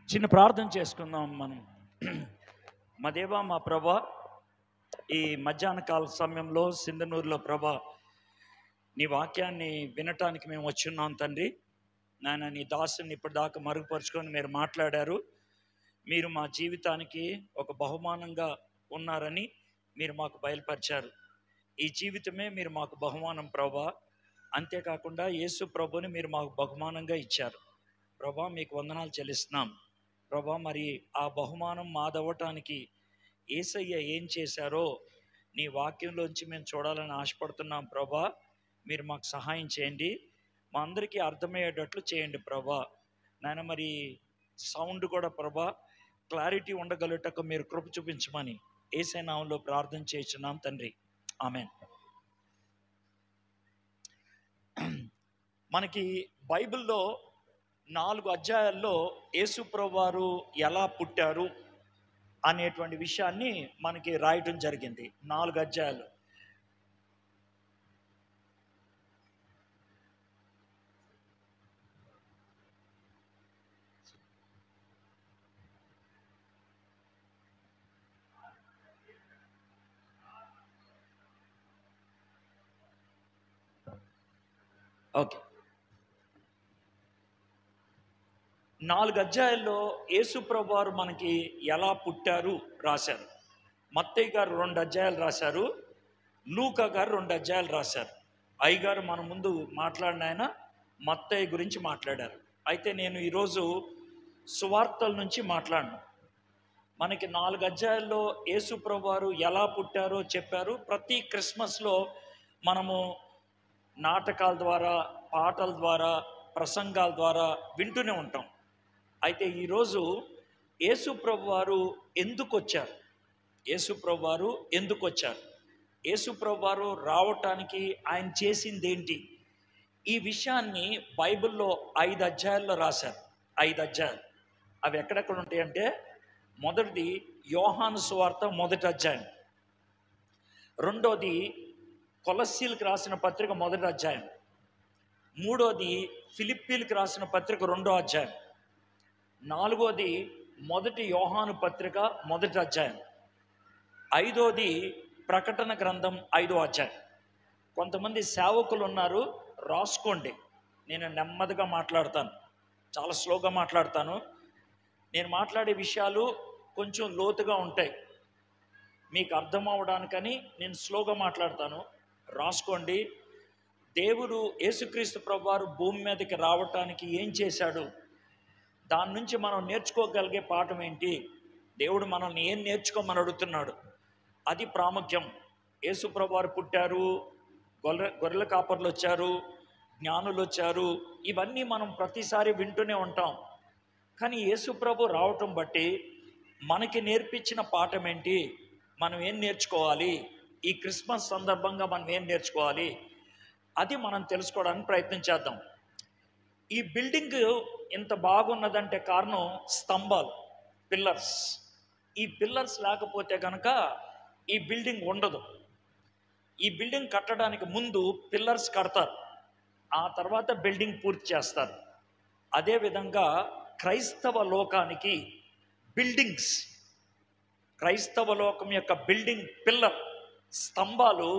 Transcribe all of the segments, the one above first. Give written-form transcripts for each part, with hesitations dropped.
చిన్న ప్రార్థన చేసుకుందాం మనం. మా దేవా, మా ప్రభా, ఈ మధ్యాహ్న కాల సమయంలో సింధనూరులో ప్రభా నీ వాక్యాన్ని వినటానికి మేము వచ్చున్నాం తండ్రి. నాయన, నీ దాసుని ఇప్పటిదాకా మరుగుపరుచుకొని మీరు మాట్లాడారు. మీరు మా జీవితానికి ఒక బహుమానంగా ఉన్నారని మీరు మాకు బయలుపరిచారు. ఈ జీవితమే మీరు మాకు బహుమానం ప్రభా. అంతేకాకుండా యేసు ప్రభుని మీరు మాకు బహుమానంగా ఇచ్చారు ప్రభా. మీకు వందనాలు చెల్లిస్తున్నాం ప్రభా. మరి ఆ బహుమానం మాదవ్వటానికి యేసయ్య ఏం చేశారో నీ వాక్యంలోంచి మేము చూడాలని ఆశపడుతున్నాం ప్రభా. మీరు మాకు సహాయం చేయండి, మా అందరికీ అర్థమయ్యేటట్లు చేయండి ప్రభా. నాయన, మరి సౌండ్ కూడా ప్రభా క్లారిటీ ఉండగలుగుటకు మీరు కృప చూపించమని యేసయ్య నామములో ప్రార్థన చేస్తున్నాం తండ్రి, ఆమేన్. మనకి బైబిల్లో 4 అధ్యాయాల్లో యేసు ప్రభువారు ఎలా పుట్టారు అనేటువంటి విషయాన్ని మనకి రాయటం జరిగింది. 4 అధ్యాయాలు. ఓకే, 4 అధ్యాయాల్లో యేసు ప్రభువారు మనకి ఎలా పుట్టారు రాశారు. మత్తయి గారు 2 అధ్యాయాలు రాశారు, లూకా గారు 2 అధ్యాయాలు రాశారు. అయ్యగారు మన ముందు మాట్లాడిన ఆయన మత్తయి గురించి మాట్లాడారు. అయితే నేను ఈరోజు సువార్తల నుంచి మాట్లాడను. మనకి 4 అధ్యాయాల్లో యేసు ప్రభువారు ఎలా పుట్టారో చెప్పారు. ప్రతి క్రిస్మస్లో మనము నాటకాల ద్వారా, పాటల ద్వారా, ప్రసంగాల ద్వారా వింటూనే ఉంటాం. అయితే ఈరోజు యేసు ప్రభువారు ఎందుకు వచ్చారు, యేసు ప్రభువారు ఎందుకు వచ్చారు, యేసు ప్రభువారు రావటానికి ఆయన చేసింది ఏంటి, ఈ విషయాన్ని బైబిల్లో 5 అధ్యాయాల్లో రాశారు. 5 అధ్యాయాలు. అవి ఎక్కడెక్కడ ఉంటాయంటే, మొదటిది యోహాను సువార్త 1వ అధ్యాయం, రెండోది కొలస్సీలకు రాసిన పత్రిక 1వ అధ్యాయం, మూడోది ఫిలిప్పీలకు రాసిన పత్రిక 2వ అధ్యాయం, నాలుగోది 1 యోహాను పత్రిక 1వ అధ్యాయం, ఐదోది ప్రకటన గ్రంథం 5వ అధ్యాయం. కొంతమంది సేవకులు ఉన్నారు, రాసుకోండి. నేను నెమ్మదిగా మాట్లాడతాను, చాలా స్లోగా మాట్లాడతాను. నేను మాట్లాడే విషయాలు కొంచెం లోతుగా ఉంటాయి, మీకు అర్థం అవడానికని నేను స్లోగా మాట్లాడతాను. రాసుకోండి. దేవుడు యేసుక్రీస్తు ప్రభువారు భూమి మీదకి రావటానికి ఏం చేశాడు, దాని నుంచి మనం నేర్చుకోగలిగే పాఠం ఏంటి, దేవుడు మనల్ని ఏం నేర్చుకోమని అడుగుతున్నాడు, అది ప్రాముఖ్యం. యేసు ప్రభువారు పుట్టారు, గొర్రెల కాపర్లు వచ్చారు, జ్ఞానులు వచ్చారు, ఇవన్నీ మనం ప్రతిసారి వింటూనే ఉంటాం. కానీ యేసు ప్రభు రావటం బట్టి మనకి నేర్పించిన పాఠం ఏంటి, మనం ఏం నేర్చుకోవాలి, ఈ క్రిస్మస్ సందర్భంగా మనం ఏం నేర్చుకోవాలి, అది మనం తెలుసుకోవడానికి ప్రయత్నం చేద్దాం. ఈ బిల్డింగ్ ఇంత బాగున్నదంటే కారణం స్తంభాలు, పిల్లర్స్. ఈ పిల్లర్స్ లేకపోతే కనుక ఈ బిల్డింగ్ ఉండదు. ఈ బిల్డింగ్ కట్టడానికి ముందు పిల్లర్స్ కడతారు, ఆ తర్వాత బిల్డింగ్ పూర్తి చేస్తారు. అదేవిధంగా క్రైస్తవ లోకానికి బిల్డింగ్స్, క్రైస్తవ లోకం యొక్క బిల్డింగ్ పిల్లర్, స్తంభాలు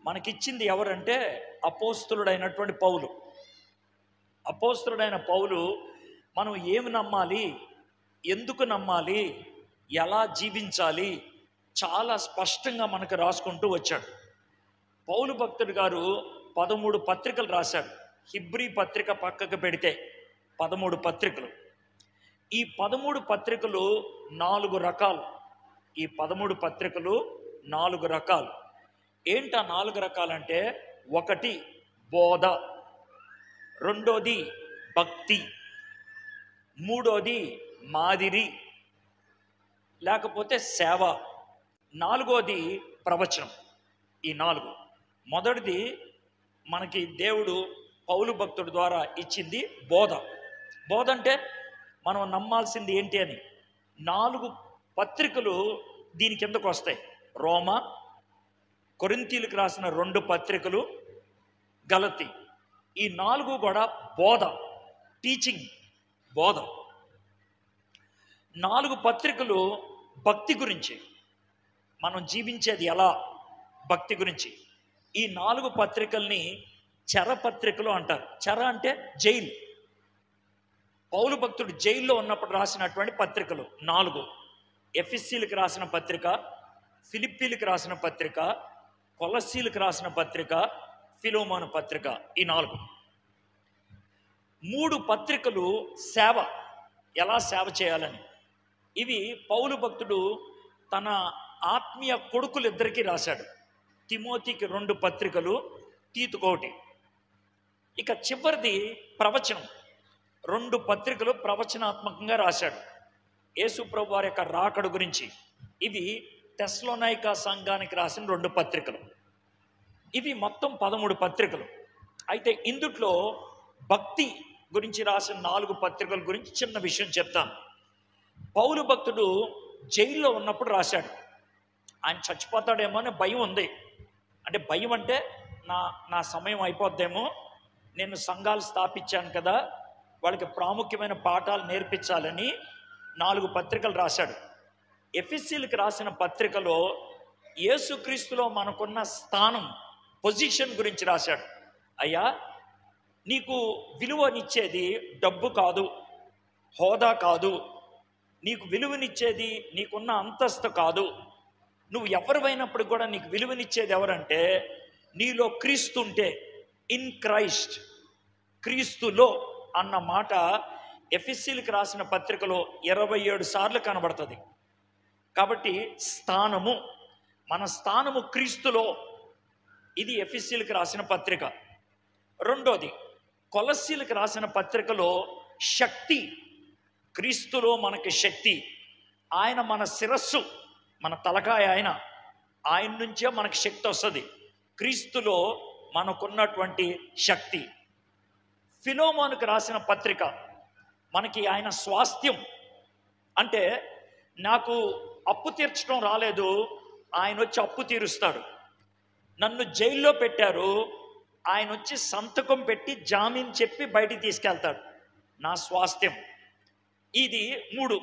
మనకిచ్చింది ఎవరంటే అపోస్తలుడైనటువంటి పౌలు. అపోస్తలుడైన పౌలు మనం ఏమి నమ్మాలి, ఎందుకు నమ్మాలి, ఎలా జీవించాలి చాలా స్పష్టంగా మనకు రాసుకుంటూ వచ్చాడు. పౌలు భక్తుడు గారు 13 పత్రికలు రాశాడు. హిబ్రీ పత్రిక పక్కకు పెడితే 13 పత్రికలు. ఈ 13 పత్రికలు 4 రకాలు. ఈ 13 పత్రికలు 4 రకాలు. ఏంటా 4 రకాలంటే, ఒకటి బోధ, రెండోది భక్తి, మూడోది మాదిరి లేకపోతే సేవ, నాలుగోది ప్రవచనం. ఈ 4. మొదటిది మనకి దేవుడు పౌలు భక్తుడి ద్వారా ఇచ్చింది బోధ. బోధ అంటే మనం నమ్మాల్సింది ఏంటి అని 4 పత్రికలు దీని కిందకు వస్తాయి. రోమా, కొరింథీయులకు రాసిన 2 పత్రికలు, గలతీ. ఈ 4 కూడా బోధ, టీచింగ్, బోధ. 4 పత్రికలు భక్తి గురించి, మనం జీవించేది ఎలా, భక్తి గురించి. ఈ 4 పత్రికల్ని చెర పత్రికలు అంటారు. చెర అంటే జైలు. పౌలు భక్తుడు జైల్లో ఉన్నప్పుడు రాసినటువంటి పత్రికలు 4. ఎఫెసీలకు రాసిన పత్రిక, ఫిలిప్పీలకు రాసిన పత్రిక, కొలస్సీలకు రాసిన పత్రిక, ఫిలోమోను పత్రిక. ఈ 4. 3 పత్రికలు సేవ, ఎలా సేవ చేయాలని. ఇవి పౌలు భక్తుడు తన ఆత్మీయ కొడుకులిద్దరికీ రాశాడు. తిమోతికి 2 పత్రికలు, తీతుకు 1. ఇక చివరిది ప్రవచనం. 2 పత్రికలు ప్రవచనాత్మకంగా రాశాడు, యేసు ప్రభు వారి యొక్క రాకడ గురించి. ఇవి తెస్సలోనిక సంఘానికి రాసిన 2 పత్రికలు. ఇవి మొత్తం 13 పత్రికలు. అయితే ఇందుట్లో భక్తి గురించి రాసిన 4 పత్రికల గురించి చిన్న విషయం చెప్తాను. పౌలు భక్తుడు జైల్లో ఉన్నప్పుడు రాశాడు. ఆయన చచ్చిపోతాడేమో అనే భయం ఉంది. అంటే భయం అంటే నా సమయం అయిపోద్దేమో, నేను సంఘాలు స్థాపించాను కదా, వాళ్ళకి ప్రాముఖ్యమైన పాఠాలు నేర్పించాలని 4 పత్రికలు రాశాడు. ఎఫెసీలకు రాసిన పత్రికలో యేసుక్రీస్తులో మనకున్న స్థానం, పొజిషన్ గురించి రాశాడు. అయ్యా, నీకు విలువనిచ్చేది డబ్బు కాదు, హోదా కాదు, నీకు విలువనిచ్చేది నీకున్న అంతస్తు కాదు. నువ్వు ఎవరివైనప్పుడు కూడా నీకు విలువనిచ్చేది ఎవరంటే, నీలో క్రీస్తు ఉంటే, ఇన్ క్రైస్ట్, క్రీస్తులో అన్న మాట ఎఫెసీలకు రాసిన పత్రికలో 27 సార్లు కనబడుతుంది. కాబట్టి స్థానము, మన స్థానము క్రీస్తులో. ఇది ఎఫెసీలకు రాసిన పత్రిక. రెండోది కొలస్సీలకు రాసిన పత్రికలో శక్తి, క్రీస్తులో మనకి శక్తి. ఆయన మన శిరస్సు, మన తలకాయ ఆయన నుంచే మనకి శక్తి వస్తుంది. క్రీస్తులో మనకున్నటువంటి శక్తి. ఫిలోమోనుకు రాసిన పత్రిక మనకి ఆయన స్వాస్థ్యం. అంటే నాకు అప్పు తీర్చడం రాలేదు, ఆయన వచ్చి అప్పు తీరుస్తాడు. నన్ను జైల్లో పెట్టారు, ఆయన వచ్చి సంతకం పెట్టి జామీన్ చెప్పి బయటికి తీసుకెళ్తాడు. నా స్వాస్థ్యం. ఇది 3.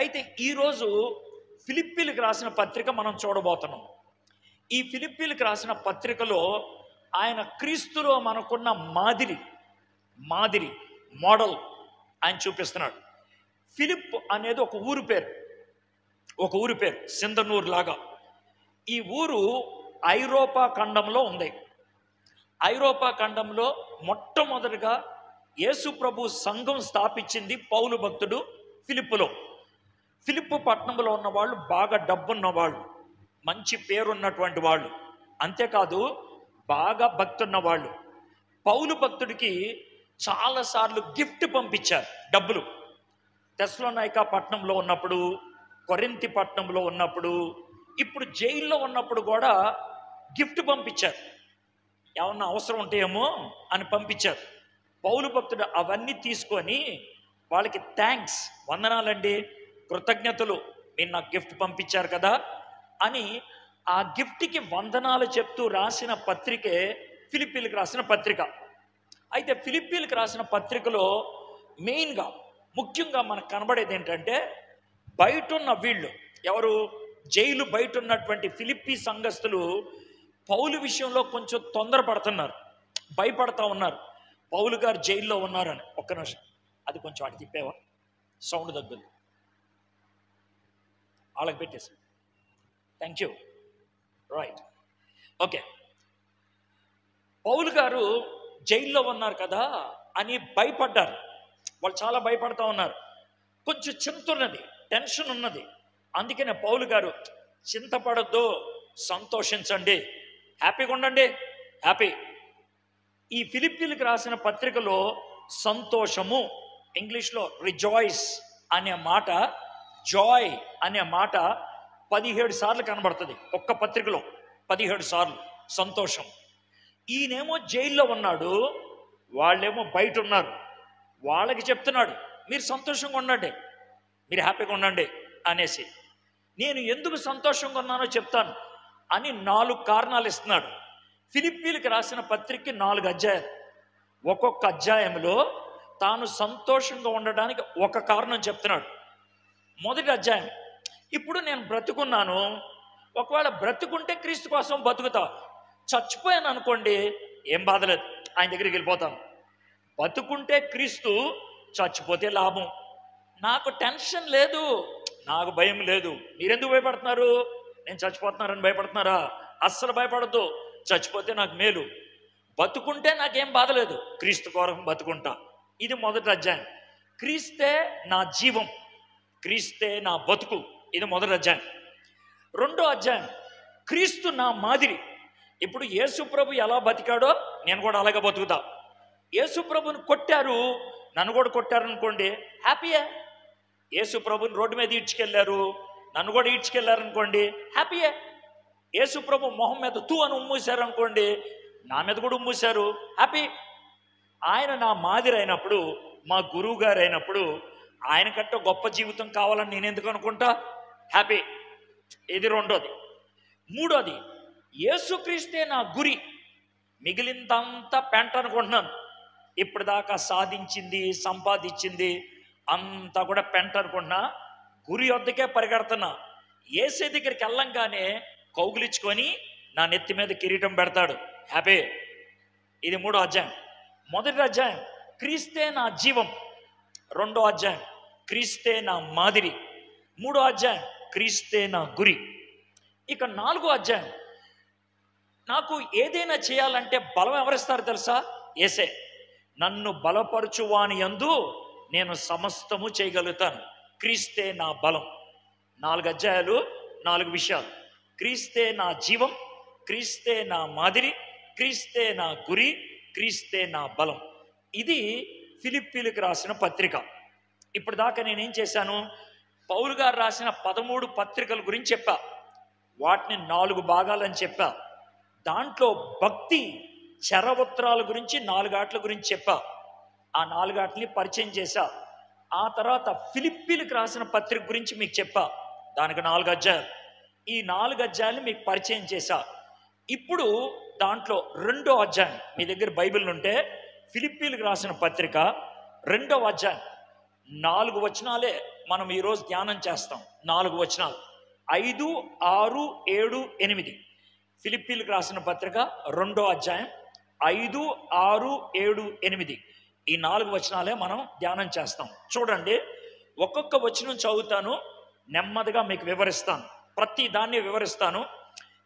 అయితే ఈరోజు ఫిలిప్పీలకు రాసిన పత్రిక మనం చూడబోతున్నాం. ఈ ఫిలిప్పీలకు రాసిన పత్రికలో ఆయన క్రీస్తులో మనకున్న మాదిరి మోడల్ ఆయన చూపిస్తున్నాడు. ఫిలిప్ అనేది ఒక ఊరు పేరు, సింధనూరు లాగా. ఈ ఊరు ఐరోపా ఖండంలో ఉంది. ఐరోపా ఖండంలో మొట్టమొదటిగా యేసు ప్రభు సంఘం స్థాపించింది పౌలు భక్తుడు ఫిలిప్పులో. ఫిలిప్పు పట్టణంలో ఉన్న వాళ్ళు బాగా డబ్బున్న వాళ్ళు, మంచి పేరున్నటువంటి వాళ్ళు, అంతేకాదు బాగా భక్తి ఉన్న వాళ్ళు. పౌలు భక్తుడికి చాలాసార్లు గిఫ్ట్ పంపించారు, డబ్బులు. తెస్సలోనిక పట్టణంలో ఉన్నప్పుడు, కొరింథీ పట్టణంలో ఉన్నప్పుడు, ఇప్పుడు జైల్లో ఉన్నప్పుడు కూడా గిఫ్ట్ పంపించారు. ఏమన్నా అవసరం ఉంటాయేమో అని పంపించారు. పౌలు భక్తుడు అవన్నీ తీసుకొని వాళ్ళకి థ్యాంక్స్, వందనాలండి, కృతజ్ఞతలు, మీరు నాకు గిఫ్ట్ పంపించారు కదా అని ఆ గిఫ్ట్కి వందనాలు చెప్తూ రాసిన పత్రికే ఫిలిప్పీలకు రాసిన పత్రిక. అయితే ఫిలిప్పీలకు రాసిన పత్రికలో మెయిన్గా, ముఖ్యంగా మనకు కనబడేది ఏంటంటే, బయటున్న వీళ్ళు ఎవరు, జైలు బయట ఉన్నటువంటి ఫిలిప్పీ సంఘస్థులు పౌలు విషయంలో కొంచెం తొందరపడుతున్నారు, భయపడతా ఉన్నారు. పౌలు గారు జైల్లో ఉన్నారని. ఒక్క నిమిషం, అది కొంచెం అటు తిప్పేవా, సౌండ్ తగ్గుద్ది, వాళ్ళకి పెట్టేసి. Thank you. Right, okay. Paul గారు జైల్లో ఉన్నారు కదా అని భయపడ్డారు. వాళ్ళు చాలా భయపడతా ఉన్నారు. కొంచెం చింత ఉన్నది, టెన్షన్ ఉన్నది. అందుకనే పౌలు గారు, చింతపడద్దు, సంతోషించండి, హ్యాపీగా ఉండండి, హ్యాపీ. ఈ ఫిలిప్పీలకు రాసిన పత్రికలో సంతోషము, ఇంగ్లీష్లో రిజాయిస్ అనే మాట, జాయ్ అనే మాట 17 సార్లు కనబడుతుంది ఒక్క పత్రికలో. 17 సార్లు సంతోషం. ఈయనేమో జైల్లో ఉన్నాడు, వాళ్ళేమో బయట ఉన్నారు. వాళ్ళకి చెప్తున్నాడు, మీరు సంతోషంగా ఉండండి, మీరు హ్యాపీగా ఉండండి అనేసి. నేను ఎందుకు సంతోషంగా ఉన్నానో చెప్తాను అని 4 కారణాలు ఇస్తున్నాడు. ఫిలిప్పీలకు రాసిన పత్రికకి 4 అధ్యాయాలు. ఒక్కొక్క అధ్యాయంలో తాను సంతోషంగా ఉండడానికి ఒక కారణం చెప్తున్నాడు. మొదటి అధ్యాయం. ఇప్పుడు నేను బ్రతుకున్నాను, ఒకవేళ బ్రతుకుంటే క్రీస్తు కోసం బతుకుతా, చచ్చిపోయాను అనుకోండి ఏం బాధలేదు, ఆయన దగ్గరికి వెళ్ళిపోతాను. బతుకుంటే క్రీస్తు, చచ్చిపోతే లాభం. నాకు టెన్షన్ లేదు, నాకు భయం లేదు. మీరెందుకు భయపడుతున్నారు? నేను చచ్చిపోతున్నారని భయపడుతున్నారా? అస్సలు భయపడద్దు. చచ్చిపోతే నాకు మేలు, బతుకుంటే నాకేం బాధ లేదు, క్రీస్తు కొరకు బతుకుంటా. ఇది మొదటి అధ్యాయం. క్రీస్తే నా జీవం, క్రీస్తే నా బతుకు. ఇది మొదటి అధ్యాయం. రెండో అధ్యాయం, క్రీస్తు నా మాదిరి. ఇప్పుడు యేసు ప్రభు ఎలా బతికాడో నేను కూడా అలాగే బతుకుతా. యేసు ప్రభుని కొట్టారు, నన్ను కూడా కొట్టారనుకోండి, హ్యాపీయే. యేసు ప్రభుని రోడ్డు మీద ఈడ్చుకెళ్ళారు, నన్ను కూడా ఈడ్చుకెళ్ళారనుకోండి, హ్యాపీయే. యేసు ప్రభు మొహం మీద తూ అని ఉమ్మూశారు అనుకోండి, నా మీద కూడా ఉమ్మూశారు, హ్యాపీ. ఆయన నా మాదిరి అయినప్పుడు, మా గురువు గారు అయినప్పుడు, ఆయన కంటే గొప్ప జీవితం కావాలని నేను ఎందుకు అనుకుంటా? హ్యాపీ. ఇది రెండోది. మూడోది, యేసుక్రీస్తే నా గురి. మిగిలిందంతా పెంట అనుకుంటున్నాను. ఇప్పటిదాకా సాధించింది, సంపాదించింది అంతా కూడా పెంట అనుకుంటున్నా. గురి వద్దకే పరిగెడుతున్నా. యేసే దగ్గరికి వెళ్ళంగానే కౌగులించుకొని నా నెత్తి మీద కిరీటం పెడతాడు, హ్యాపీ. ఇది మూడో అధ్యాయం. మొదటి అధ్యాయం, క్రీస్తే నా జీవం. రెండో అధ్యాయం, క్రీస్తే నా మాదిరి. మూడో అధ్యాయం, క్రీస్తే నా గురి. ఇక నాలుగో అధ్యాయం, నాకు ఏదైనా చేయాలంటే బలం ఎవరిస్తారు తెలుసా? యేసే. నన్ను బలపరచువాని యందు నేను సమస్తము చేయగలుగుతాను, క్రీస్తే నా బలం. 4 అధ్యాయాలు, 4 విషయాలు. క్రీస్తే నా జీవం, క్రీస్తే నా మాదిరి, క్రీస్తే నా గురి, క్రీస్తే నా బలం. ఇది ఫిలిప్పీలకు రాసిన పత్రిక. ఇప్పుడు దాకా నేనేం చేశాను? పౌలు గారు రాసిన 13 పత్రికల గురించి చెప్పా, వాటిని 4 భాగాలని చెప్పా. దాంట్లో భక్తి చరవత్రాల గురించి 4 ఆటల గురించి చెప్పా. ఆ 4 ఆటల్ని పరిచయం చేశా. ఆ తర్వాత ఫిలిప్పీలకు రాసిన పత్రిక గురించి మీకు చెప్పా, దానికి 4 అధ్యాయాలు. ఈ 4 అధ్యాయాలు మీకు పరిచయం చేశా. ఇప్పుడు దాంట్లో రెండో అధ్యాయం, మీ దగ్గర బైబిల్ ఉంటే ఫిలిప్పీలకు రాసిన పత్రిక 2వ అధ్యాయం 4 వచనాలే మనం ఈరోజు ధ్యానం చేస్తాం. 4 వచనాలు, 5, 6, 7, 8. ఫిలిప్పీలకు రాసిన పత్రిక 2వ అధ్యాయం 5, 6, 7, 8. ఈ 4 వచనాలే మనం ధ్యానం చేస్తాం. చూడండి, ఒక్కొక్క వచనం చదువుతాను, నెమ్మదిగా మీకు వివరిస్తాను, ప్రతి దాన్ని వివరిస్తాను.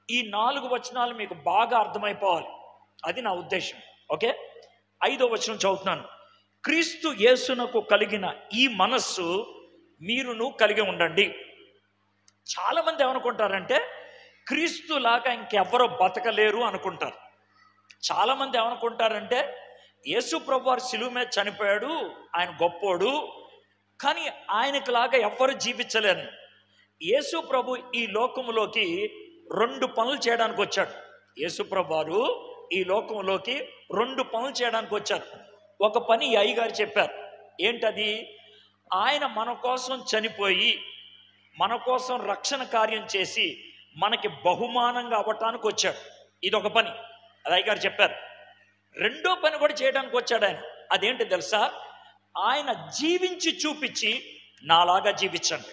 ఈ 4 వచనాలు మీకు బాగా అర్థమైపోవాలి, అది నా ఉద్దేశం. ఓకే, 5వ వచనం చదువుతున్నాను. క్రీస్తు యేసునకు కలిగిన ఈ మనస్సు మీరును కలిగి ఉండండి. చాలామంది ఏమనుకుంటారంటే క్రీస్తులాగా ఇంకెవ్వరో బతకలేరు అనుకుంటారు. చాలామంది ఏమనుకుంటారంటే యేసు ప్రభు వారు శిలువ మీద చనిపోయాడు, ఆయన గొప్పోడు, కానీ ఆయనకులాగా ఎవ్వరు జీవించలేరు. యేసు ప్రభు ఈ లోకంలోకి 2 పనులు చేయడానికి వచ్చాడు. యేసు ప్రభు వారు ఈ లోకంలోకి 2 పనులు చేయడానికి వచ్చారు. ఒక పని ఈ అయ్యగారు చెప్పారు. ఏంటది? ఆయన మన కోసం చనిపోయి, మన కోసం రక్షణ కార్యం చేసి, మనకి బహుమానంగా అవ్వటానికి వచ్చాడు. ఇదొక పని, అది అయ్యగారు చెప్పారు. రెండో పని కూడా చేయడానికి వచ్చాడు ఆయన. అదేంటి తెలుసా? ఆయన జీవించి చూపించి నాలాగా జీవించండి.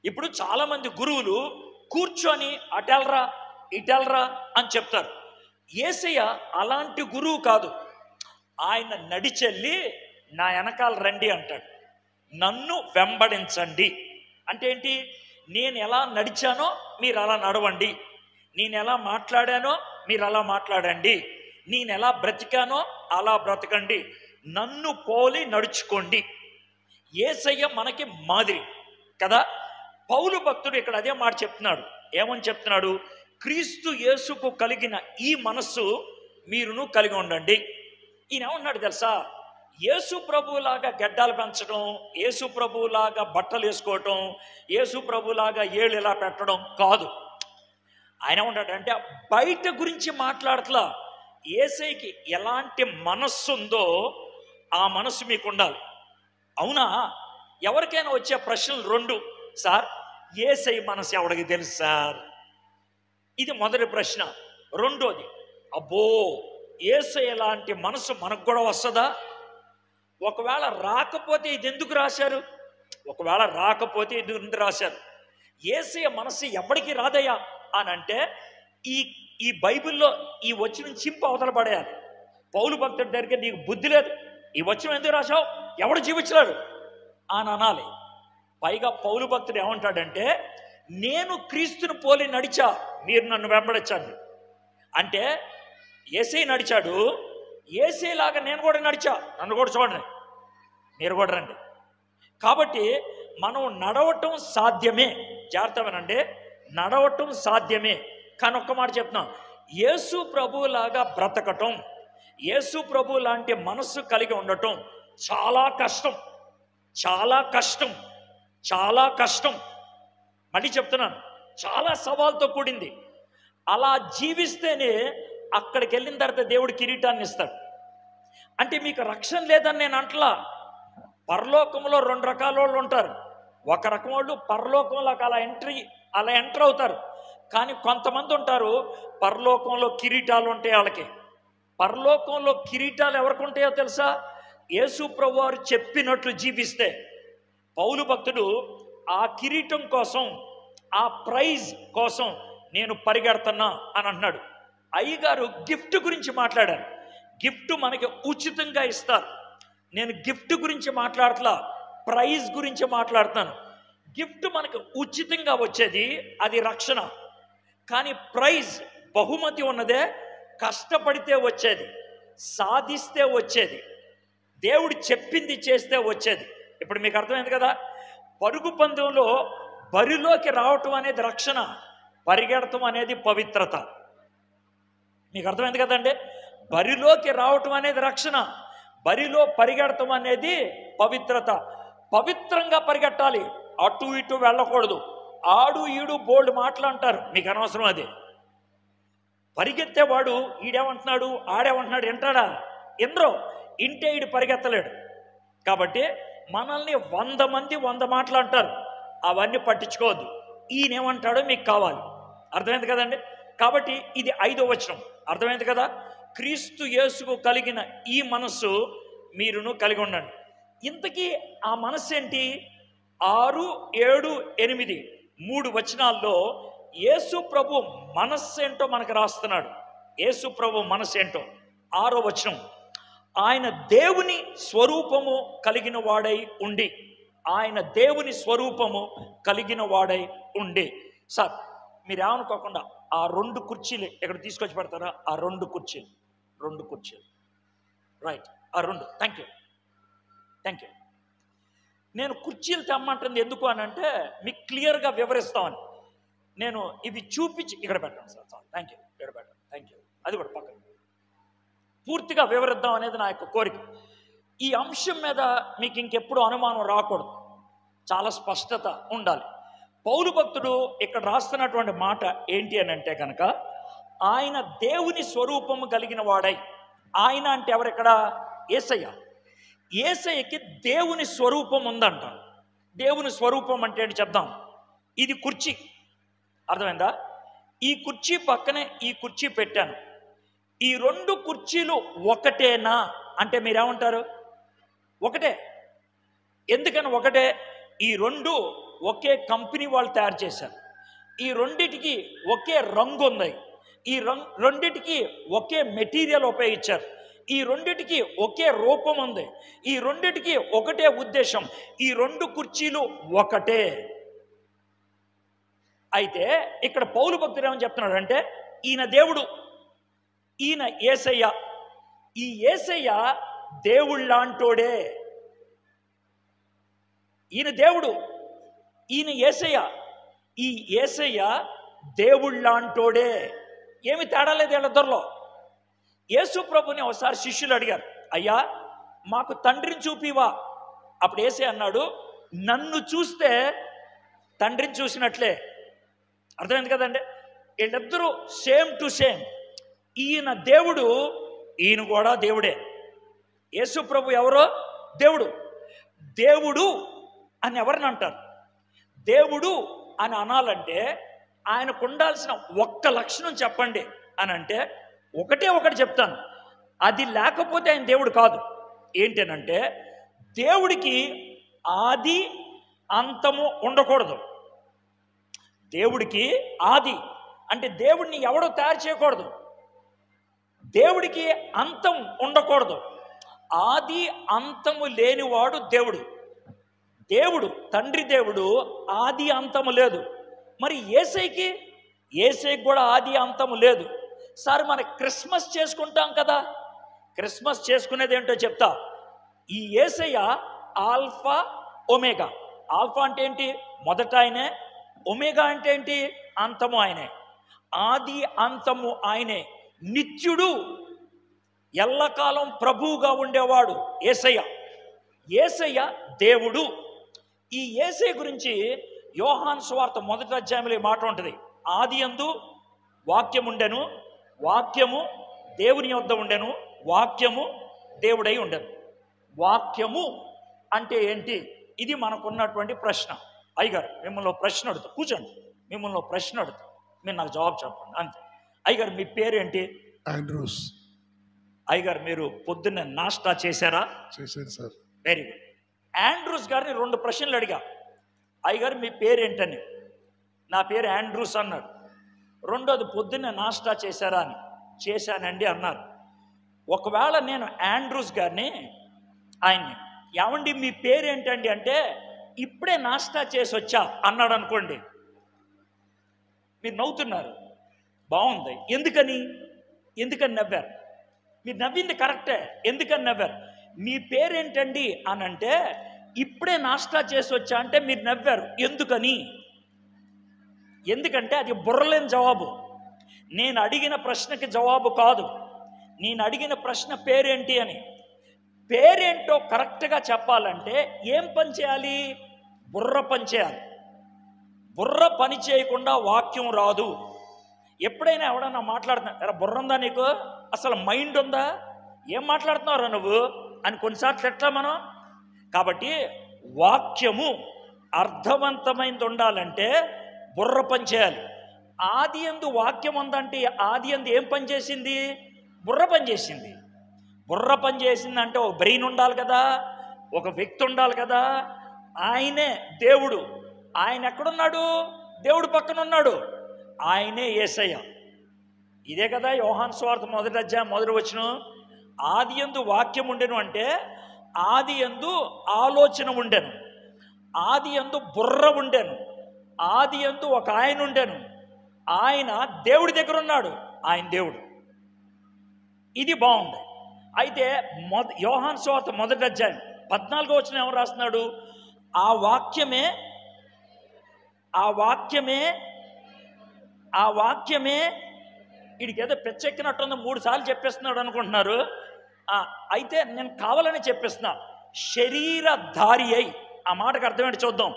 ఇప్పుడు చాలామంది గురువులు కూర్చొని అటెల్రా ఇటెల్రా అని చెప్తారు. యేసయ్య అలాంటి గురువు కాదు. ఆయన నడిచెళ్ళి నా వెనకాల రండి అంటాడు, నన్ను వెంబడించండి. అంటే ఏంటి? నేను ఎలా నడిచానో మీరు అలా నడవండి, నేను ఎలా మాట్లాడానో మీరు అలా మాట్లాడండి, నేను ఎలా బ్రతికానో అలా బ్రతకండి, నన్ను పోలి నడుచుకోండి. యేసయ్య మనకి మాదిరి కదా. పౌలు భక్తుడు ఇక్కడ అదే మాట చెప్తున్నాడు. ఏమని చెప్తున్నాడు? క్రీస్తు యేసుకు కలిగిన ఈ మనస్సు మీరును కలిగి ఉండండి. ఈయన ఏమన్నాడు తెలుసా? యేసు ప్రభువులాగా గడ్డాలు పెంచడం, యేసు ప్రభువులాగా బట్టలు వేసుకోవటం, యేసు ప్రభువులాగా ఏళ్ళు ఇలా పెట్టడం కాదు. ఆయన ఏమంటాడంటే బయట గురించి మాట్లాడట్లా. యేసయ్యకి ఎలాంటి మనస్సు ఉందో ఆ మనస్సు మీకు ఉండాలి. అవునా? ఎవరికైనా వచ్చే ప్రశ్నలు 2. సార్, యేసయ్య మనసు ఎవరికి తెలుసు సార్? ఇది మొదటి ప్రశ్న. రెండోది, అబ్బో యేసయ్య లాంటి మనసు మనకు కూడా వస్తుందా? ఒకవేళ రాకపోతే ఇది ఎందుకు రాశారు? ఒకవేళ రాకపోతే ఇది ఎందుకు రాశారు? యేసయ్య మనస్సు ఎవరికి రాదయ్యా అని అంటే ఈ ఈ బైబిల్లో ఈ వచనం చింపు అవతల పడేయాలి. పౌలు భక్తుడి దగ్గర నీకు బుద్ధి లేదు, ఈ వచనం ఎందుకు రాశావు, ఎవడు జీవించలేడు అని అనాలి. పైగా పౌలు భక్తుడు ఏమంటాడంటే, నేను క్రీస్తుని పోలి నడిచా, మీరు నన్ను వెంబడించండి అంటే యేసయ్య నడిచాడు, యేసయ్యలాగా నేను కూడా నడిచా, నన్ను కూడా చూడండి, మీరు కూడా రండి. కాబట్టి మనం నడవటం సాధ్యమే, జాగ్రత్తమేనండి, నడవటం సాధ్యమే. కానీ ఒక్క మాట చెప్తున్నాం, యేసు ప్రభువులాగా బ్రతకటం, యేసు ప్రభు లాంటి మనస్సు కలిగి ఉండటం చాలా కష్టం, చాలా కష్టం, చాలా కష్టం. మళ్ళీ చెప్తున్నాను, చాలా సవాల్తో కూడింది. అలా జీవిస్తేనే అక్కడికి వెళ్ళిన తర్వాత దేవుడు కిరీటాన్ని ఇస్తాడు. అంటే మీకు రక్షణ లేదని నేను అంటలా. పరలోకంలో 2 రకాల వాళ్ళు ఉంటారు. ఒక రకం వాళ్ళు పరలోకంలోకి అలా ఎంటర్ అవుతారు. కానీ కొంతమంది ఉంటారు పరలోకంలో కిరీటాలు ఉంటాయి వాళ్ళకి. పరలోకంలో కిరీటాలు ఎవరికి ఉంటాయో తెలుసా? యేసు ప్రభు వారు చెప్పినట్లు జీవిస్తే. పౌలు భక్తుడు ఆ కిరీటం కోసం, ఆ ప్రైజ్ కోసం నేను పరిగెడుతున్నా అని అన్నాడు. అయ్యగారు గిఫ్ట్ గురించి మాట్లాడారు. గిఫ్ట్ మనకి ఉచితంగా ఇస్తారు. నేను గిఫ్ట్ గురించి మాట్లాడట్లా, ప్రైజ్ గురించి మాట్లాడుతాను. గిఫ్ట్ మనకు ఉచితంగా వచ్చేది, అది రక్షణ. కానీ ప్రైజ్, బహుమతి ఉన్నదే కష్టపడితే వచ్చేది, సాధిస్తే వచ్చేది, దేవుడు చెప్పింది చేస్తే వచ్చేది. ఇప్పుడు మీకు అర్థమైంది కదా, పరుగు పందెంలో బరిలోకి రావటం అనేది రక్షణ, పరిగెడటం అనేది పవిత్రత. మీకు అర్థమైంది కదండి, బరిలోకి రావటం అనేది రక్షణ, బరిలో పరిగెడటం అనేది పవిత్రత. పవిత్రంగా పరిగెట్టాలి, అటు ఇటు వెళ్ళకూడదు. ఆడు ఈడు బోల్డ్ మాటలు అంటారు, మీకు అనవసరం అది. పరిగెత్తేవాడు ఈడేమంటున్నాడు ఆడేమంటున్నాడు వింటాడా? ఎందరో ఇంటే ఈడు పరిగెత్తలేడు. కాబట్టి మనల్ని 100 మంది 100 మాటలు అంటారు, అవన్నీ పట్టించుకోవద్దు. ఈయనేమంటాడో మీకు కావాలి. అర్థమైంది కదండి. కాబట్టి ఇది 5వ వచనం, అర్థమైంది కదా. క్రీస్తు యేసుకు కలిగిన ఈ మనస్సు మీరును కలిగి ఉండండి. ఇంతకీ ఆ మనస్సు ఏంటి? 6, 7, 8 3 వచనాల్లో యేసు ప్రభు మనస్సు ఏంటో మనకు రాస్తున్నాడు. యేసు ప్రభు మనస్సు ఏంటో 6వ వచనం, ఆయన దేవుని స్వరూపము కలిగిన వాడై ఉండి, ఆయన దేవుని స్వరూపము కలిగిన వాడై ఉండి. సార్ మీరు ఏమనుకోకుండా ఆ 2 కుర్చీలు ఇక్కడ తీసుకొచ్చి పెడతారా? ఆ 2 కుర్చీలు రైట్, ఆ 2. Thank you. నేను కుర్చీలు తెమ్మంటుంది ఎందుకు అని అంటే మీకు క్లియర్గా వివరిస్తామని. నేను ఇవి చూపించి ఇక్కడ పెట్టాను సార్. థ్యాంక్ యూ, ఇక్కడ పెట్టాను. Thank you. అది కూడా పక్కన పూర్తిగా వివరిద్దాం అనేది నా యొక్క కోరిక. ఈ అంశం మీద మీకు ఇంకెప్పుడు అనుమానం రాకూడదు, చాలా స్పష్టత ఉండాలి. పౌలు భక్తుడు ఇక్కడ రాస్తున్నటువంటి మాట ఏంటి అని అంటే కనుక, ఆయన దేవుని స్వరూపము కలిగిన వాడై. ఆయన అంటే ఎవరెక్కడ? యేసయ్య. యేసయ్యకి దేవుని స్వరూపం ఉందంట. దేవుని స్వరూపం అంటే ఏంటి చెప్దాం. ఇది కుర్చీ, అర్థమైందా? ఈ కుర్చీ పక్కనే ఈ కుర్చీ పెట్టాను. ఈ 2 కుర్చీలు ఒకటేనా అంటే మీరేమంటారు? ఒకటే. ఎందుకని ఒకటే? ఈ 2 ఒకే కంపెనీ వాళ్ళు తయారు చేశారు. ఈ రెండిటికి ఒకే రంగు ఉంది. ఈ రెండిటికి ఒకే మెటీరియల్ ఉపయోగించారు. ఈ రెండిటికి ఒకే రూపం ఉంది. ఈ రెండిటికి ఒకటే ఉద్దేశం. ఈ 2 కుర్చీలు ఒకటే. అయితే ఇక్కడ పౌలు భక్తుడు ఏమని చెప్తున్నాడు అంటే, ఈయన దేవుడు, ఈయన యేసయ్య. ఈ యేసయ్య దేవుళ్ళాంటోడే. ఈయన దేవుడు, ఈయన యేసయ్య. ఈ యేసయ్య దేవుళ్ళాంటోడే. ఏమి తేడా లేదు వీళ్ళిద్దరిలో. యేసు ప్రభుని ఒకసారి శిష్యులు అడిగారు, అయ్యా మాకు తండ్రిని చూపివా? అప్పుడు యేసయ్య అన్నాడు, నన్ను చూస్తే తండ్రిని చూసినట్లే. అర్థమైంది కదండి. వీళ్ళిద్దరూ సేమ్ టు సేమ్. ఈయన దేవుడు, ఈయన కూడా దేవుడే. యేసు ప్రభు ఎవరో? దేవుడు. దేవుడు అని ఎవరిని అంటారు? దేవుడు అని అనాలంటే ఆయనకు ఉండాల్సిన ఒక్క లక్షణం చెప్పండి అని అంటే ఒకటి చెప్తాను. అది లేకపోతే ఆయన దేవుడు కాదు. ఏంటనంటే దేవుడికి ఆది అంతము ఉండకూడదు. దేవుడికి ఆది అంటే దేవుడిని ఎవడో తయారు చేయకూడదు. దేవుడికి అంతం ఉండకూడదు. ఆది అంతము లేనివాడు దేవుడు. దేవుడు తండ్రి దేవుడు, ఆది అంతము లేదు. మరి యేసయ్యకి కూడా ఆది అంతము లేదు. సార్ మన క్రిస్మస్ చేసుకుంటాం కదా, క్రిస్మస్ చేసుకునేది ఏంటో చెప్తా. ఈ యేసయ్య ఆల్ఫా ఒమేగా. ఆల్ఫా అంటే ఏంటి? మొదట ఆయనే. ఒమేగా అంటే ఏంటి? అంతము ఆయనే. ఆది అంతము ఆయనే. నిత్యుడు, ఎల్లకాలం ప్రభువుగా ఉండేవాడు యేసయ్య దేవుడు. ఈ యేసయ్య గురించి యోహాను సువార్త 1వ అధ్యాయంలో ఈ మాట ఉంటుంది. ఆది యందు వాక్యం ఉండెను, వాక్యము దేవుని యొద్ద ఉండెను, వాక్యము దేవుడై ఉండెను. వాక్యము అంటే ఏంటి? ఇది మనకున్నటువంటి ప్రశ్న. అయ్యగారు మిమ్మల్ని ప్రశ్న అడుగుతా, కూర్చోండి. మిమ్మల్ని ప్రశ్న అడుగుతా, మీరు నాకు జవాబు చెప్పండి అంతే. అయ్యగారు మీ పేరేంటి? ఆండ్రూస్. అయ్యగారు మీరు పొద్దున్న నాష్టా చేశారా? చేశాను సార్. Very good. ఆండ్రూస్ గారిని 2 ప్రశ్నలు అడిగా. అయ్యగారు మీ పేరేంటని. నా పేరు ఆండ్రూస్ అన్నాడు. రెండోది పొద్దున్న నాష్టా చేశారా అని. చేశానండి అన్నారు. ఒకవేళ నేను ఆండ్రూస్ గారిని ఆయన్ని ఏమండి మీ పేరేంటండి అంటే ఇప్పుడే నాష్టా చేసి వచ్చా అన్నాడు అనుకోండి, మీరు నవ్వుతున్నారు. బాగుంది. ఎందుకని నవ్వారు? మీరు నవ్వింది కరెక్టే. ఎందుకని నవ్వారు? మీ పేరేంటండి అని అంటే ఇప్పుడే నాష్టా చేసి వచ్చా అంటే మీరు నవ్వారు. ఎందుకంటే అది బుర్రలేని జవాబు. నేను అడిగిన ప్రశ్నకి జవాబు కాదు. నేను అడిగిన ప్రశ్న పేరేంటి అని. పేరేంటో కరెక్ట్గా చెప్పాలంటే ఏం పని చేయాలి? బుర్ర పని చేయాలి. బుర్ర పని చేయకుండా వాక్యం రాదు. ఎప్పుడైనా ఎవడన్నా మాట్లాడుతున్నా, ఎరా బుర్ర ఉందా నీకు? అసలు మైండ్ ఉందా? ఏం మాట్లాడుతున్నావురా నువ్వు అని కొన్నిసార్లు ఎట్లా మనం. కాబట్టి వాక్యము అర్థవంతమైనది ఉండాలంటే బుర్ర పని చేయాలి. ఆది యందు వాక్యం ఉందంటే ఆది యందు ఏం పని చేసింది? బుర్ర పని చేసింది. బుర్ర పని చేసిందంటే ఒక బ్రెయిన్ ఉండాలి కదా, ఒక వ్యక్తి ఉండాలి కదా. ఆయనే దేవుడు. ఆయన ఎక్కడున్నాడు? దేవుడు పక్కన ఉన్నాడు. ఆయనే యేసయ్య. ఇదే కదా యోహాను సువార్త 1వ అధ్యాయం 1వ వచనం. ఆది యందు వాక్యం ఉండెను అంటే ఆది యందు ఆలోచన ఉండెను, ఆది యందు బుర్ర ఉండెను, ఆది యందు ఒక ఆయన ఉండెను. ఆయన దేవుడి దగ్గర ఉన్నాడు. ఆయన దేవుడు. ఇది బాగుంది. అయితే యోహాను సువార్త 1వ అధ్యాయం 14వ వచనం ఏమని రాస్తున్నాడు? ఆ వాక్యమే వీడికి ఏదో పెచ్చెక్కినట్టుంది, 3 సార్లు చెప్పేస్తున్నాడు అనుకుంటున్నారు. అయితే నేను కావాలని చెప్పేస్తున్నా. శరీరధారి అయి, ఆ మాటకు అర్థమేంటి చూద్దాం.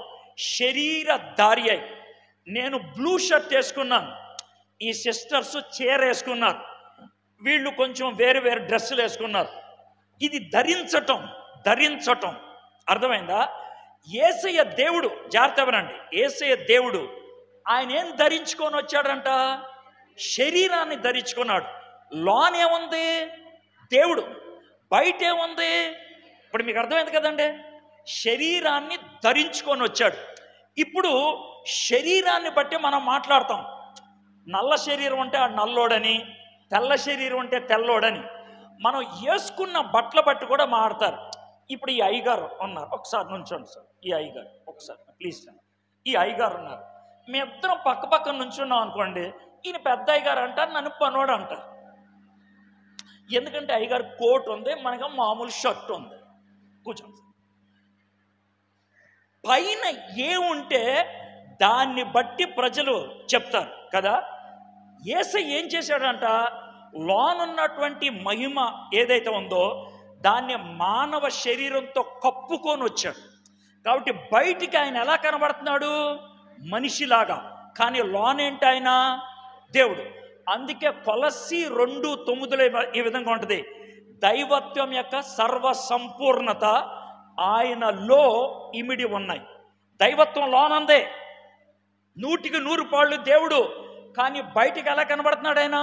శరీరధారి అయి. నేను బ్లూ షర్ట్ వేసుకున్నాను, ఈ సిస్టర్స్ చీర వేసుకున్నారు, వీళ్ళు కొంచెం వేరు వేరు డ్రెస్సులు వేసుకున్నారు. ఇది ధరించటం అర్థమైందా? యేసయ్య దేవుడు. జాగ్రత్త వినండి. యేసయ్య దేవుడు. ఆయన ఏం ధరించుకొని వచ్చాడంట? శరీరాన్ని ధరించుకున్నాడు. లోనేముంది? దేవుడు. బయట ఏముంది? ఇప్పుడు మీకు అర్థమైంది కదండి. శరీరాన్ని ధరించుకొని వచ్చాడు. ఇప్పుడు శరీరాన్ని బట్టి మనం మాట్లాడతాం. నల్ల శరీరం అంటే ఆ నల్లోడని, తెల్ల శరీరం అంటే తెల్లోడని. మనం వేసుకున్న బట్టల బట్టి కూడా మాట్లాడతారు. ఇప్పుడు ఈ అయ్యగారు ఉన్నారు, ఒకసారి నుంచోండి సార్. ఈ అయ్యగారు ఒకసారి ప్లీజ్ సార్. ఈ అయ్యగారు ఉన్నారు, మీ ఇద్దరం పక్క నుంచున్నాం అనుకోండి, ఈయన పెద్ద అయ్యగారు అంటారు, నన్ను పనోడు అంటారు. ఎందుకంటే అయ్యగారు కోట్ ఉంది, మనకి మామూలు షర్ట్ ఉంది. కూర్చోండి. పైన ఏముంటే దాన్ని బట్టి ప్రజలు చెప్తారు కదా. యేసయ్య ఏం చేశాడంట? లోనున్నటువంటి మహిమ ఏదైతే ఉందో దాన్ని మానవ శరీరంతో కప్పుకొని వచ్చాడు. కాబట్టి బయటికి ఆయన ఎలా కనబడుతున్నాడు? మనిషిలాగా. కానీ లోనేంటి? ఆయన దేవుడు. అందుకే కొలస్సీ 2:9 ఈ విధంగా ఉంటుంది. దైవత్వం యొక్క సర్వ సంపూర్ణత ఆయనలో ఇమిడి ఉన్నాయి. దైవత్వం లోనందే, 100కి 100 పాళ్ళు దేవుడు. కానీ బయటికి ఎలా కనబడుతున్నాడు? ఆయన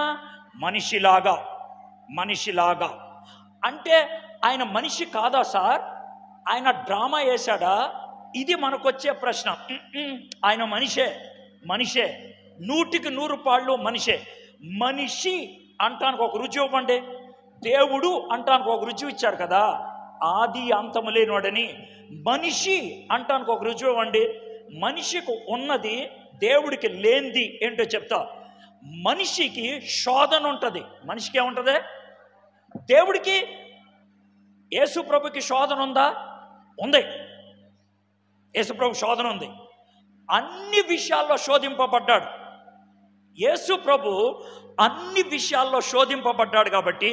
మనిషిలాగా. అంటే ఆయన మనిషి కాదా సార్? ఆయన డ్రామా వేశాడా? ఇది మనకొచ్చే ప్రశ్న. ఆయన మనిషే, మనిషే, 100% మనిషే. మనిషి అంటానికి ఒక రుజువు ఇవ్వండి. దేవుడు అంటానికి ఒక రుజువు ఇచ్చారు కదా, ఆది అంతము లేనివాడని. మనిషి అంటానికి ఒక రుజువు ఇవ్వండి. మనిషికి ఉన్నది దేవుడికి లేనిది ఏంటో చెప్తా. మనిషికి శోధన ఉంటుంది. మనిషికి ఏముంటుంది? దేవుడికి, యేసు ప్రభుకి శోధన ఉందా? ఉంది. యేసు ప్రభు శోధన ఉంది. అన్ని విషయాల్లో శోధింపబడ్డాడు. యేసు ప్రభు అన్ని విషయాల్లో శోధింపబడ్డాడు కాబట్టి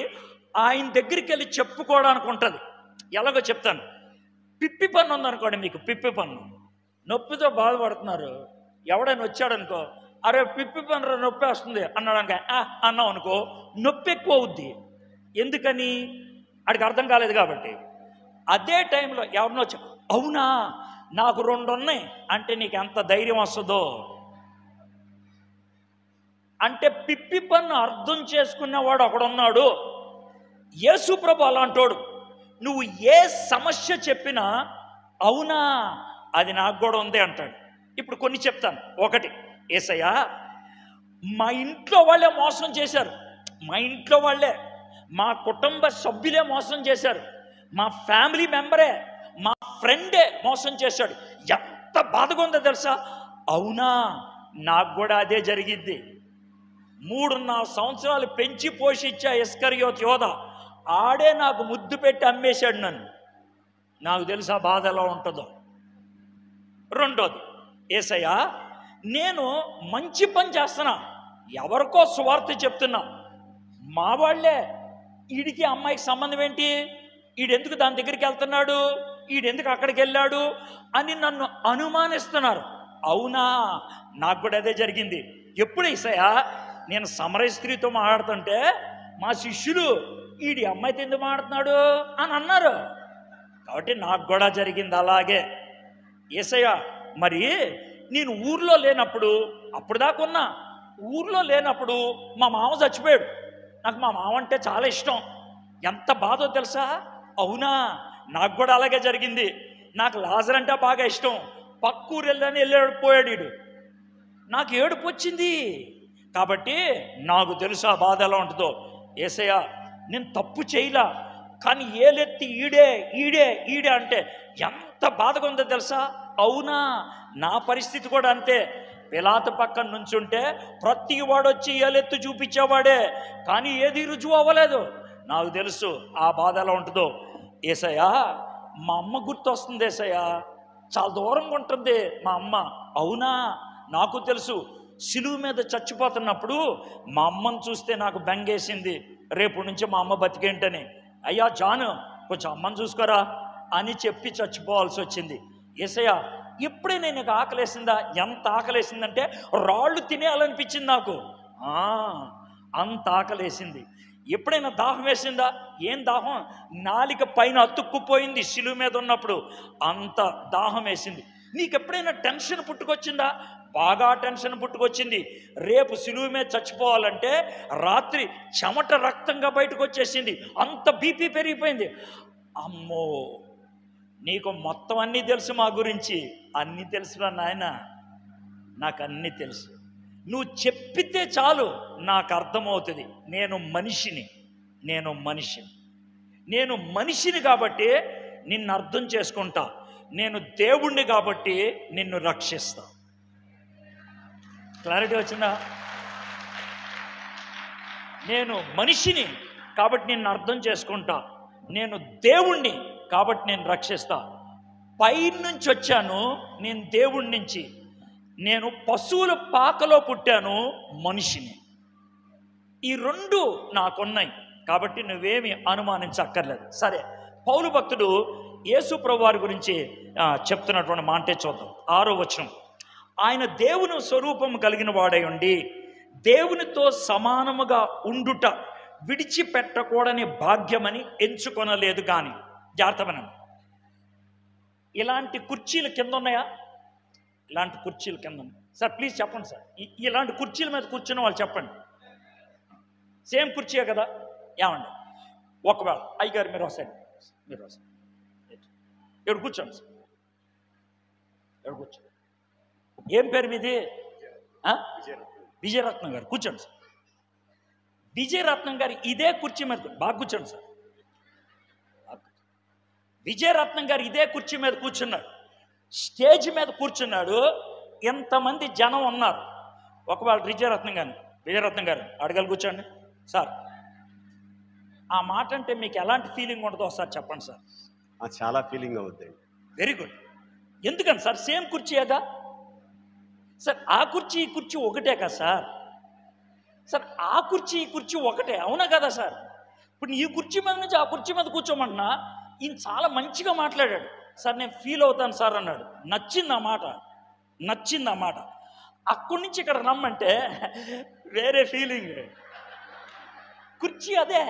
ఆయన దగ్గరికి వెళ్ళి చెప్పుకోవడానికి ఉంటుంది. ఎలాగో చెప్తాను. పిప్పి పన్ను ఉందనుకోండి, మీకు పిప్పి పన్ను, నొప్పితో బాధపడుతున్నారు. ఎవడైనా వచ్చాడనుకో, అరే పిప్పి పన్ను నొప్పి వస్తుంది అన్నాడు అన్నాం అనుకో, నొప్పి ఎక్కువ అవుద్ది. ఎందుకని? వాడికి అర్థం కాలేదు కాబట్టి. అదే టైంలో ఎవరినో వచ్చా, అవునా నాకు 2 ఉన్నాయి అంటే నీకు ఎంత ధైర్యం వస్తుందో. అంటే పిప్పి పన్ను అర్థం చేసుకునేవాడు ఒకడున్నాడు. యేసు ప్రభు అలాంటోడు. నువ్వు ఏ సమస్య చెప్పినా అవునా అది నాకు కూడా ఉంది అంటాడు. ఇప్పుడు కొన్ని చెప్తాను. 1, యేసయ్యా మా ఇంట్లో వాళ్ళే మోసం చేశారు, మా ఇంట్లో వాళ్ళే, మా కుటుంబ సభ్యులే మోసం చేశారు, మా ఫ్యామిలీ మెంబరే, మా ఫ్రెండే మోసం చేశాడు. ఎంత బాధగా ఉందో తెలుసా? అవునా నాకు కూడా అదే జరిగింది. 3.5 సంవత్సరాలు పెంచి పోషించా ఇస్కరియోతు యోధ, ఆడే నాకు ముద్దు పెట్టి అమ్మేశాడు నన్ను. నాకు తెలుసా బాధ ఎలా ఉంటుందో. 2, యేసయ్యా నేను మంచి పని చేస్తున్నా, ఎవరికో సువార్త చెప్తున్నా, మా వాళ్ళే, వీడికి అమ్మాయికి సంబంధం ఏంటి, వీడెందుకు దాని దగ్గరికి వెళ్తున్నాడు, వీడెందుకు అక్కడికి వెళ్ళాడు అని నన్ను అనుమానిస్తున్నారు. అవునా నాకు కూడా అదే జరిగింది. ఎప్పుడు యేసయ్యా నేను సమరయ స్త్రీతో మాట్లాడుతుంటే మా శిష్యులు వీడి అమ్మాయితో ఎందుకు మాట్లాడుతున్నాడు అని అన్నారు. కాబట్టి నాకు కూడా జరిగింది అలాగే. యేసయ్యా మరి నేను ఊర్లో లేనప్పుడు, అప్పుడు దాకా ఉన్నా, ఊర్లో లేనప్పుడు మా మామ చచ్చిపోయాడు. నాకు మా మామ అంటే చాలా ఇష్టం. ఎంత బాధో తెలుసా? అవునా నాకు కూడా అలాగే జరిగింది. నాకు లాజర్ అంటే బాగా ఇష్టం. పక్కూరు వెళ్ళిపోయాడు వీడు. నాకు ఏడుపు వచ్చింది. కాబట్టి నాకు తెలుసా బాధ ఎలా ఉంటుందో. యేసయ్యా నేను తప్పు చేయలా, కానీ ఏలెత్తి ఈడే ఈడే ఈడే అంటే ఎంత బాధగా ఉందో తెలుసా? అవునా నా పరిస్థితి కూడా అంతే. పిలాతు పక్కన నుంచుంటే ప్రతి వాడు వచ్చి ఏలెత్తు చూపించేవాడే, కానీ ఏది రుజువు అవ్వలేదు. నాకు తెలుసు ఆ బాధ ఎలా ఉంటుందో. యేసయ్యా మా అమ్మ గుర్తొస్తుంది యేసయ్యా, చాలా దూరంగా ఉంటుంది మా అమ్మ. అవునా నాకు తెలుసు. సిలువ మీద చచ్చిపోతున్నప్పుడు మా అమ్మను చూస్తే నాకు బెంగేసింది, రేపు నుంచి మా అమ్మ బతికేంటని. అయ్యా జాను కొంచెం అమ్మని చూసుకోరా అని చెప్పి చచ్చిపోవాల్సి వచ్చింది. యేసయ్యా ఎప్పుడే నేను ఆకలేసిందా? ఎంత ఆకలేసిందంటే రాళ్ళు తినేయాలనిపించింది నాకు. అంత ఆకలేసింది. ఎప్పుడైనా దాహం వేసిందా? ఏం దాహం, నాలిక పైన అతుక్కుపోయింది సిలువ మీద ఉన్నప్పుడు, అంత దాహం వేసింది. నీకు ఎప్పుడైనా టెన్షన్ పుట్టుకొచ్చిందా? బాగా టెన్షన్ పుట్టుకొచ్చింది. రేపు సిలువ మీద చచ్చిపోవాలంటే రాత్రి చెమట రక్తంగా బయటకు వచ్చేసింది, అంత బీపీ పెరిగిపోయింది. అమ్మో నీకు మొత్తం అన్నీ తెలుసు మా గురించి. అన్నీ తెలుసురా నాయన, నాకు అన్నీ తెలుసు. నువ్వు చెప్పితే చాలు నాకు అర్థమవుతుంది. నేను మనిషిని, నేను మనిషిని, నేను మనిషిని కాబట్టి నిన్ను అర్థం చేసుకుంటా. నేను దేవుణ్ణి కాబట్టి నిన్ను రక్షిస్తా. క్లారిటీ వచ్చిందా? నేను మనిషిని కాబట్టి నిన్ను అర్థం చేసుకుంటా. నేను దేవుణ్ణి కాబట్టి నేను రక్షిస్తా. పైనుంచి వచ్చాను నేను దేవుడి నుంచి. నేను పశువుల పాకలో పుట్టాను, మనిషిని. ఈ 2 నాకున్నాయి కాబట్టి నువ్వేమి అనుమానించక్కర్లేదు. సరే, పౌలు భక్తుడు యేసు ప్రభు వారి గురించి చెప్తున్నటువంటి మాటే చూద్దాం. 6వ వచనం. ఆయన దేవుని స్వరూపం కలిగిన వాడై ఉండి దేవునితో సమానముగా ఉండుట విడిచిపెట్టకూడని భాగ్యమని ఎంచుకొనలేదు. కానీ జాగ్రత్తమనం, ఇలాంటి కుర్చీలు కింద ఉన్నాయా? ఇలాంటి కుర్చీలు కింద ఉన్నాయి సార్, ప్లీజ్ చెప్పండి సార్. ఇలాంటి కుర్చీల మీద కూర్చున్న వాళ్ళు చెప్పండి. సేమ్ కుర్చీయే కదా? ఏమండి ఒకవేళ అయ్యగారు మీరు వస్తాయి, మీరు వస్తారు. ఇక్కడ కూర్చోండి సార్, ఇక్కడ కూర్చోండి. ఏం పేరు మీది? విజయరత్నం గారు. కూర్చోండి సార్. విజయరత్నం గారు ఇదే కుర్చీ మీద బాగా కూర్చోండి సార్. విజయరత్నం గారు ఇదే కుర్చీ మీద కూర్చున్నాడు, స్టేజ్ మీద కూర్చున్నాడు. ఎంతమంది జనం ఉన్నారు. ఒకవేళ విజయరత్నం గారు అడగలు కూర్చోండి సార్. ఆ మాట అంటే మీకు ఎలాంటి ఫీలింగ్ ఉంటుందో ఒకసారి చెప్పండి సార్. చాలా ఫీలింగ్ అవుతుంది. Very good. ఎందుకని సార్? సేమ్ కుర్చీయేగా సార్. ఆ కుర్చీ ఈ కుర్చీ ఒకటే కదా సార్. సార్ ఆ కుర్చీ ఈ కుర్చీ ఒకటే, అవునా కదా సార్? ఇప్పుడు ఈ కుర్చీ మీద నుంచి ఆ కుర్చీ మీద కూర్చోమన్నా ఈయన చాలా మంచిగా మాట్లాడాడు సార్. నేను ఫీల్ అవుతాను సార్ అన్నాడు. నచ్చింది ఆ మాట. అక్కడి నుంచి ఇక్కడ రమ్మంటే వేరే ఫీలింగ్. కుర్చీ అదే,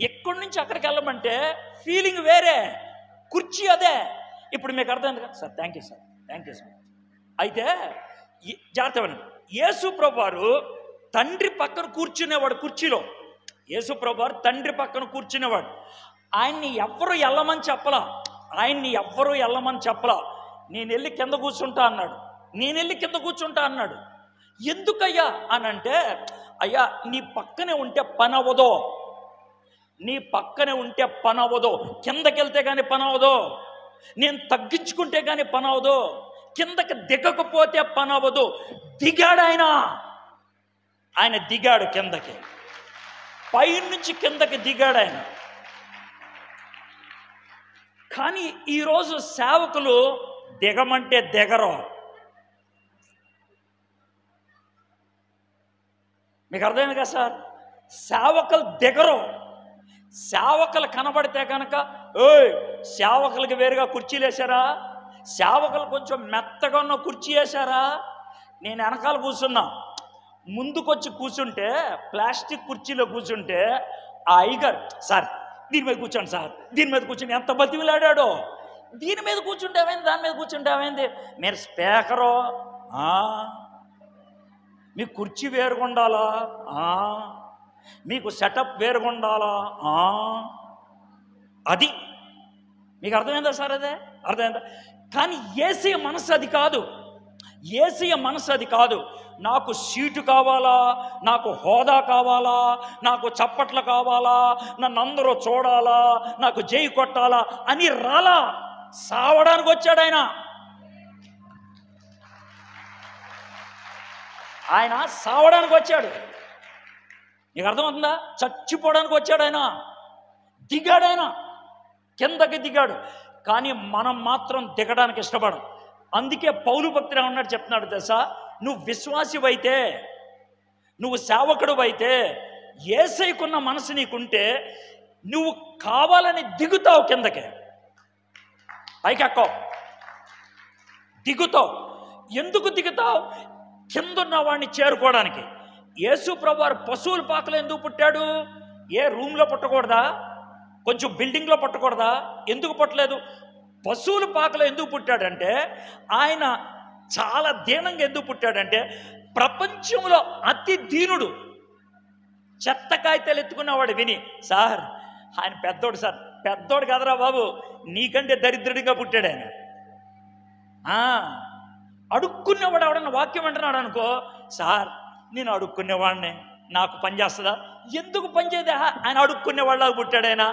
ఎక్కడి నుంచి అక్కడికి వెళ్ళమంటే ఫీలింగ్ వేరే, కుర్చీ అదే. ఇప్పుడు మీకు అర్థమైంది కదా సార్? Thank you sir. అయితే జాగ్రత్త వినండి. యేసు ప్రభు వారు తండ్రి పక్కన కూర్చునేవాడు కుర్చీలో. యేసు ప్రభు వారు తండ్రి పక్కన కూర్చునేవాడు. ఆయన్ని ఎవ్వరూ వెళ్ళమని చెప్పలా. నేను వెళ్ళి కింద కూర్చుంటా అన్నాడు. ఎందుకయ్యా అని అంటే, అయ్యా నీ పక్కనే ఉంటే పని అవ్వదు, కిందకి వెళ్తే కానీ పని అవ్వదు, నేను తగ్గించుకుంటే కానీ పని అవ్వదు, కిందకి దిగకపోతే పని అవ్వదు. దిగాడు ఆయన దిగాడు కిందకి, పైనుంచి కిందకి దిగాడు ఆయన. కానీ ఈరోజు సేవకులు దిగమంటే దిగరు. మీకు అర్థమైంది కదా సార్? సేవకులు దిగరు. సేవకులు కనబడితే కనుక సేవకులకి వేరుగా కుర్చీలు వేశారా, సేవకులు కొంచెం మెత్తగా ఉన్న కుర్చీ వేశారా. నేను వెనకాల కూర్చున్నా, ముందుకొచ్చి కూర్చుంటే ప్లాస్టిక్ కుర్చీలో కూర్చుంటే ఆ అయ్యగారు సార్ దీని మీద కూర్చోండి సార్, దీని మీద కూర్చొని ఎంత బతిమిలాడాడో. దీని మీద కూర్చుంటే ఏమైంది, దాని మీద కూర్చుంటే ఏమైంది? మీరు స్పీకరు, మీ కుర్చీ వేరుగుండాలా, మీకు సెటప్ వేరుగుండాలా, అది మీకు అర్థమైందా సార్? అదే అర్థమైందా? కానీ యేసయ్య మనసు అది కాదు. నాకు సీటు కావాలా, నాకు హోదా కావాలా, నాకు చప్పట్లు కావాలా, నన్ను అందరూ చూడాలా, నాకు జై కొట్టాలా అని రాలా. సావడానికి వచ్చాడు ఆయన సావడానికి వచ్చాడు. నీకు అర్థమవుతుందా? చచ్చిపోవడానికి వచ్చాడు ఆయన. దిగాడు ఆయన, కిందకి దిగాడు. కానీ మనం మాత్రం దిగడానికి ఇష్టపడం. అందుకే పౌలు భక్తుడు ఏమన్నాడు చెప్తున్నాడు తెలుసా? నువ్వు విశ్వాసివైతే, నువ్వు సేవకుడువైతే, యేసయ్యకున్న మనసు నీకుంటే నువ్వు కావాలని దిగుతావు, కిందకి పైకెక్కవు, దిగుతావు. ఎందుకు దిగుతావు? కిందున్న వాడిని చేరుకోవడానికి. యేసు ప్రభువారు పశువుల పాకలో ఎందుకు పుట్టాడు? ఏ రూమ్లో పుట్టకూడదా? కొంచెం బిల్డింగ్లో పుట్టకూడదా? ఎందుకు పుట్టలేదు? పశువుల పాకలో ఎందుకు పుట్టాడంటే, ఆయన చాలా దీనంగా ఎందుకు పుట్టాడంటే, ప్రపంచంలో అతి దీనుడు, చెత్త కాగితాలు ఎత్తుకున్నవాడు విని, సార్ ఆయన పెద్దోడు సార్, పెద్దోడు కదరా బాబు, నీకంటే దరిద్రుడిగా పుట్టాడు ఆయన. అడుక్కునేవాడు ఎవడన్నా వాక్యం అంటున్నాడు అనుకో, సార్ నేను అడుక్కునేవాడిని, నాకు పని చేస్తుందా? ఎందుకు పని చేయదా? ఆయన అడుక్కునేవాళ్ళగా పుట్టాడు ఆయన.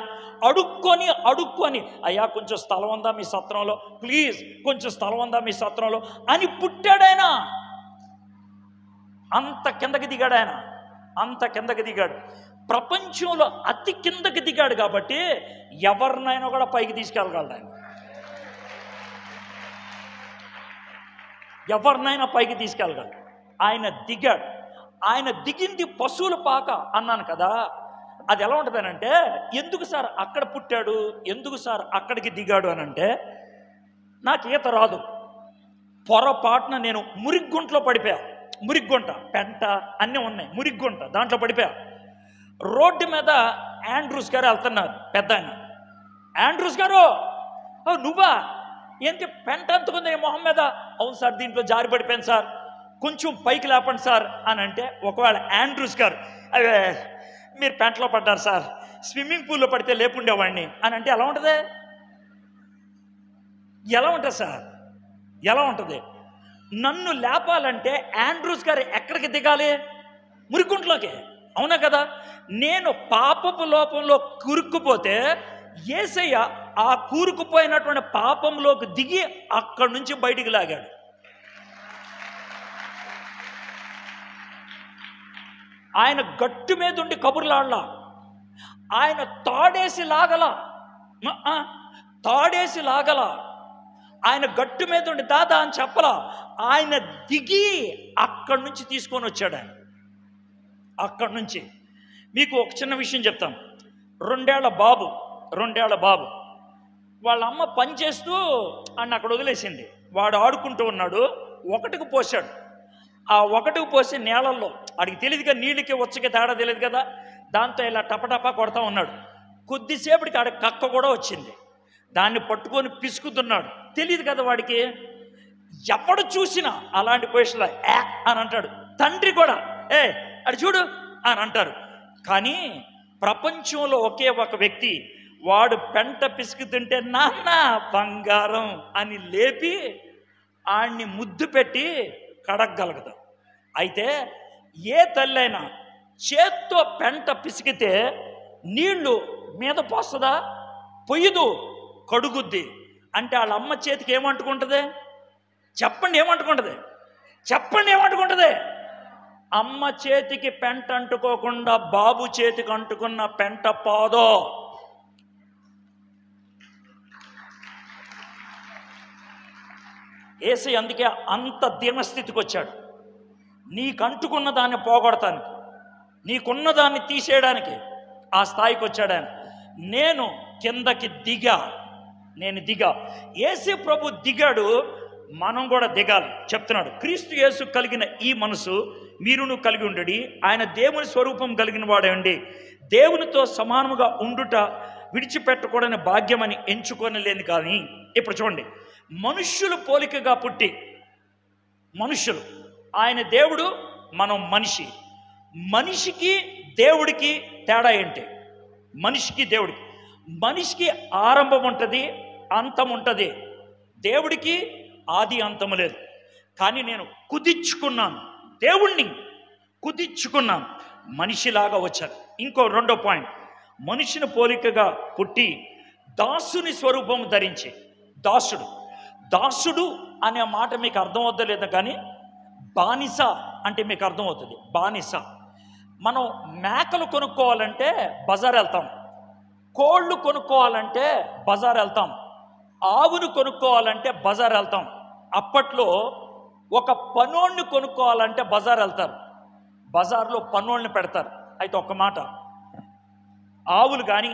అడుక్కొని అయ్యా కొంచెం స్థలం ఉందా మీ సత్రంలో, ప్లీజ్ కొంచెం స్థలం ఉందా మీ సత్రంలో అని పుట్టాడు ఆయన. అంత కిందకి దిగాడు. ప్రపంచంలో అతి కిందకి దిగాడు కాబట్టి ఎవరినైనా కూడా పైకి తీసుకెళ్ళగలడు ఆయన. ఎవరినైనా పైకి తీసుకెళ్ళగలడు. ఆయన దిగాడు. ఆయన దిగింది పశువుల పాక అన్నాను కదా. అది ఎలా ఉంటుందనంటే, ఎందుకు సార్ అక్కడ పుట్టాడు, ఎందుకు సార్ అక్కడికి దిగాడు అని అంటే, నాకు ఈత రాదు, పొరపాటున నేను మురిగ్గుంటలో పడిపోయా. మురిగ్గుంట, పెంట అన్నీ ఉన్నాయి, మురిగ్గుంట దాంట్లో పడిపోయా. రోడ్డు మీద ఆండ్రూస్ గారు వెళ్తున్నారు, పెద్ద ఆయన. ఆండ్రూస్ గారు, నువ్వా? ఏంటి పెంట అంతుకుంది మొహం మీద? అవును సార్, దీంట్లో జారి పడిపోయాను సార్, కొంచెం పైకి లేపండి సార్ అని అంటే, ఒకవేళ ఆండ్రూస్ గారు, అవే మీరు పెంటలో పడ్డారు సార్, స్విమ్మింగ్ పూల్లో పడితే లేపుండేవాడిని అని అంటే ఎలా ఉంటుంది? ఎలా ఉంటుంది సార్? ఎలా ఉంటుంది? నన్ను లేపాలంటే ఆండ్రూస్ గారు ఎక్కడికి దిగాలి? మురికుంట్లోకి, అవునా కదా? నేను పాపపు లోపంలో కూరుకుపోతే యేసయ్య ఆ కూరుకుపోయినటువంటి పాపంలోకి దిగి అక్కడి నుంచి బయటికి లాగాడు. ఆయన గట్టు మీద ఉండి కబుర్లాడలా, ఆయన తాడేసి లాగల, ఆయన గట్టు మీద ఉండి దాదా అని చెప్పలా, ఆయన దిగి అక్కడి నుంచి తీసుకొని వచ్చాడు. ఆయన అక్కడి నుంచి. మీకు ఒక చిన్న విషయం చెప్తాను. 2 ఏళ్ల బాబు వాళ్ళ అమ్మ పనిచేస్తూ ఆయన అక్కడ వదిలేసింది. వాడు ఆడుకుంటూ ఉన్నాడు, 1కి పోసాడు. ఆ 1కి పోసి నేలల్లో, ఆడికి తెలియదుగా, నీళ్ళకి వచ్చకి తేడా తెలియదు కదా, దాంతో ఇలా టపటపా కొడతా ఉన్నాడు. కొద్దిసేపటికి ఆడికి కక్క కూడా వచ్చింది. దాన్ని పట్టుకొని పిసుకుతున్నాడు. తెలియదు కదా వాడికి. ఎవడు చూసినా అలాంటి పొజిషన్లో అని అంటాడు. తండ్రి కూడా అడి చూడు అని అంటారు. కానీ ప్రపంచంలో ఒకే ఒక వ్యక్తి, వాడు పెంట పిసుకుతుంటే నాన్న బంగారం అని లేపి ఆడిని ముద్దు పెట్టి కడగగలగదు. అయితే ఏ తల్లైనా చేత్తో పెంట పిసికితే నీళ్లు మీద పోస్తుందా? పొయ్యదు, కడుగుద్ది. అంటే వాళ్ళ అమ్మ చేతికి ఏమంటుకుంటుంది? చెప్పండి, ఏమంటుకుంటుంది? అమ్మ చేతికి పెంట అంటుకోకుండా బాబు చేతికి అంటుకున్న పెంట పోదో. యేసయ్య అందుకే అంత దీనస్థితికి వచ్చాడు. నీకు అంటుకున్న దాన్ని పోగొడతానికి, నీకున్న దాన్ని తీసేయడానికి ఆ స్థాయికి వచ్చాడు ఆయన. నేను కిందకి దిగా. యేసు ప్రభు దిగాడు, మనం కూడా దిగాలి. చెప్తున్నాడు, క్రీస్తు యేసు కలిగిన ఈ మనసు మీరును కలిగి ఉండడి, ఆయన దేవుని స్వరూపం కలిగిన వాడండి, దేవునితో సమానముగా ఉండుట విడిచిపెట్టకూడని భాగ్యమని ఎంచుకోనలేని. కానీ ఇప్పుడు చూడండి, మనుష్యులు పోలికగా పుట్టి, మనుష్యులు, ఆయన దేవుడు, మనం మనిషి. మనిషికి దేవుడికి తేడా ఏంటి? మనిషికి ఆరంభం ఉంటుంది, అంతం ఉంటుంది. దేవుడికి ఆది అంతము లేదు. కానీ నేను దేవుణ్ణి కుదించుకున్నాను, మనిషిలాగా వచ్చాను. ఇంకో 2వ పాయింట్, మనిషిని పోలికగా పుట్టి దాసుని స్వరూపం ధరించి. దాసుడు అనే మాట మీకు అర్థం అవుతుందో లేదా, కానీ బానిస అంటే మీకు అర్థమవుతుంది. బానిస. మనం మేకలు కొనుక్కోవాలంటే బజార్ వెళ్తాం, కోళ్ళు కొనుక్కోవాలంటే బజార్ వెళ్తాం, ఆవును కొనుక్కోవాలంటే బజార్ వెళ్తాం. అప్పట్లో ఒక పనోడిని కొనుక్కోవాలంటే బజార్ వెళ్తారు, బజార్లో పనోడిని పెడతారు. అయితే ఒక్క మాట, ఆవులు కానీ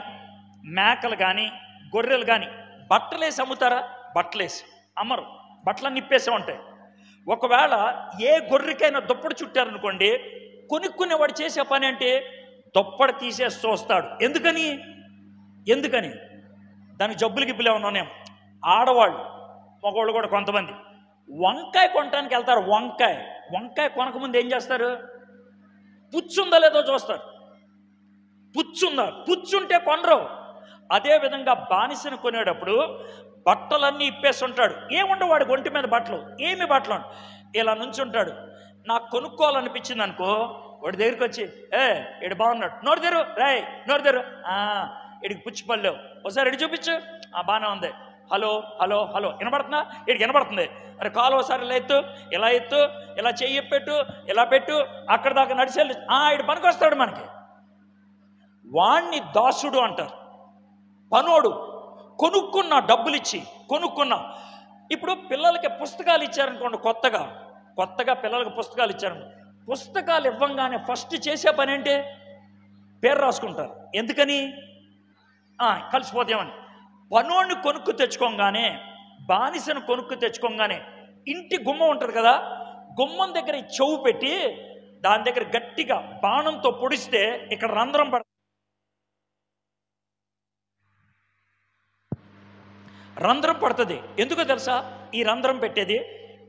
మేకలు కానీ గొర్రెలు కానీ బట్టలేసి అమ్ముతారా? బట్టలేసి అమ్మరు, బట్టలన్నీ ఇప్పేసే ఉంటాయి. ఒకవేళ ఏ గొర్రెకైనా దుప్పటి చుట్టారనుకోండి, కొనుక్కునేవాడు చేసే పని అంటే దుప్పటి తీసేసి చూస్తాడు. ఎందుకని దానికి జబ్బులు గిబ్బులు ఏమన్నా ఉన్నాయేమో. ఆడవాళ్ళు, మగవాళ్ళు కూడా కొంతమంది వంకాయ కొనడానికి వెళ్తారు. వంకాయ కొనకముందు ఏం చేస్తారు? పుచ్చుందా లేదో చూస్తారు. పుచ్చుంటే కొనరు. అదేవిధంగా బానిసను కొనేటప్పుడు బట్టలన్నీ ఇప్పేసి ఉంటాడు. ఏముండవు వాడికి ఒంటి మీద బట్టలు, ఇలా నుంచి ఉంటాడు. నాకు కొనుక్కోవాలనిపించింది అనుకో, వాడి దగ్గరికి వచ్చి ఇడు బాగున్నాడు, నోరు తెరు, ఇడికి పుచ్చిపల్లేవు, ఒకసారి ఇడి చూపించు, బాగానే ఉంది, హలో వినపడుతుందా? ఇడికి వినపడుతుంది. అరే కాలు ఒకసారి ఇలా ఎత్తు, ఇలా చెయ్యి పెట్టు, ఇలా పెట్టు, అక్కడ దాకా నడిచేళ్ళు, ఇడు పనికి వస్తాడు మనకి. వాణ్ణి దాసుడు అంటారు. పనోడు, డబ్బులిచ్చి కొనుక్కున్నా. ఇప్పుడు పిల్లలకి పుస్తకాలు ఇచ్చారనుకోండి, కొత్తగా పిల్లలకి పుస్తకాలు ఇచ్చారు. పుస్తకాలు ఇవ్వంగానే ఫస్ట్ చేసే పని ఏంటి? పేరు రాసుకుంటారు. ఎందుకని? కలిసిపోతామని. పనోడిని కొనుక్కు తెచ్చుకోగానే, బానిసను కొనుక్కు తెచ్చుకోగానే ఇంటి గుమ్మం ఉంటుంది కదా, గుమ్మం దగ్గర చెవు పెట్టి దాని దగ్గర గట్టిగా బాణంతో పొడిస్తే ఇక్కడ రంధ్రం పడుతుంది. ఎందుకో తెలుసా? ఈ రంధ్రం పెట్టేది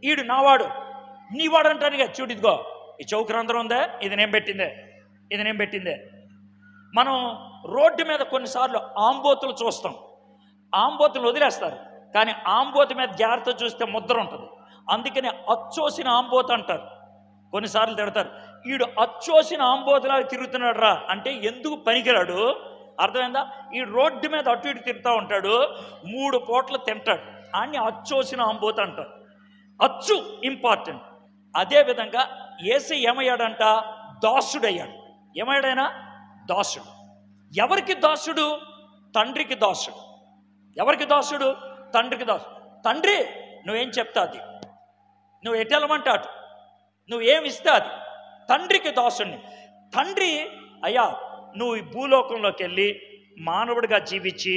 ఈడు నావాడు, నీవాడు అంటానుగా. చూడు, ఇదిగో ఈ చౌక రంధ్రం ఉందే, ఇది నేను పెట్టిందే. మనం రోడ్డు మీద కొన్నిసార్లు ఆంబోతులు చూస్తాం. ఆంబోతులు వదిలేస్తారు. కానీ ఆంబోతు మీద జాగ్రత్త చూస్తే ముద్ర ఉంటుంది. అందుకని అచ్చోసిన ఆంబోతు అంటారు. కొన్నిసార్లు తిడతారు, వీడు అచ్చోసిన ఆంబోతులా తిరుగుతున్నాడు రా అంటే ఎందుకు పనికిరాడు అర్థమైందా? ఈ రోడ్డు మీద అటు ఇటు తిరుగుతూ ఉంటాడు, 3 పూటలు తింటాడు, అని అచ్చోసిన ఆంబోతు అంటారు. అచ్చు ఇంపార్టెంట్. అదేవిధంగా యేసు ఏమయ్యాడంట? దాసుడయ్యాడు. ఏమయ్యాడైనా? దాసుడు. ఎవరికి దాసుడు? తండ్రికి దాసుడు. ఎవరికి దాసుడు? తండ్రికి దాసుడు. తండ్రి నువ్వేం చెప్తా అది, నువ్వు ఎటెలమంటే అటు, నువ్వేమిస్తే అది. తండ్రికి దాసుడిని. తండ్రి అయ్యా నువ్వు ఈ భూలోకంలోకి వెళ్ళి మానవుడిగా జీవించి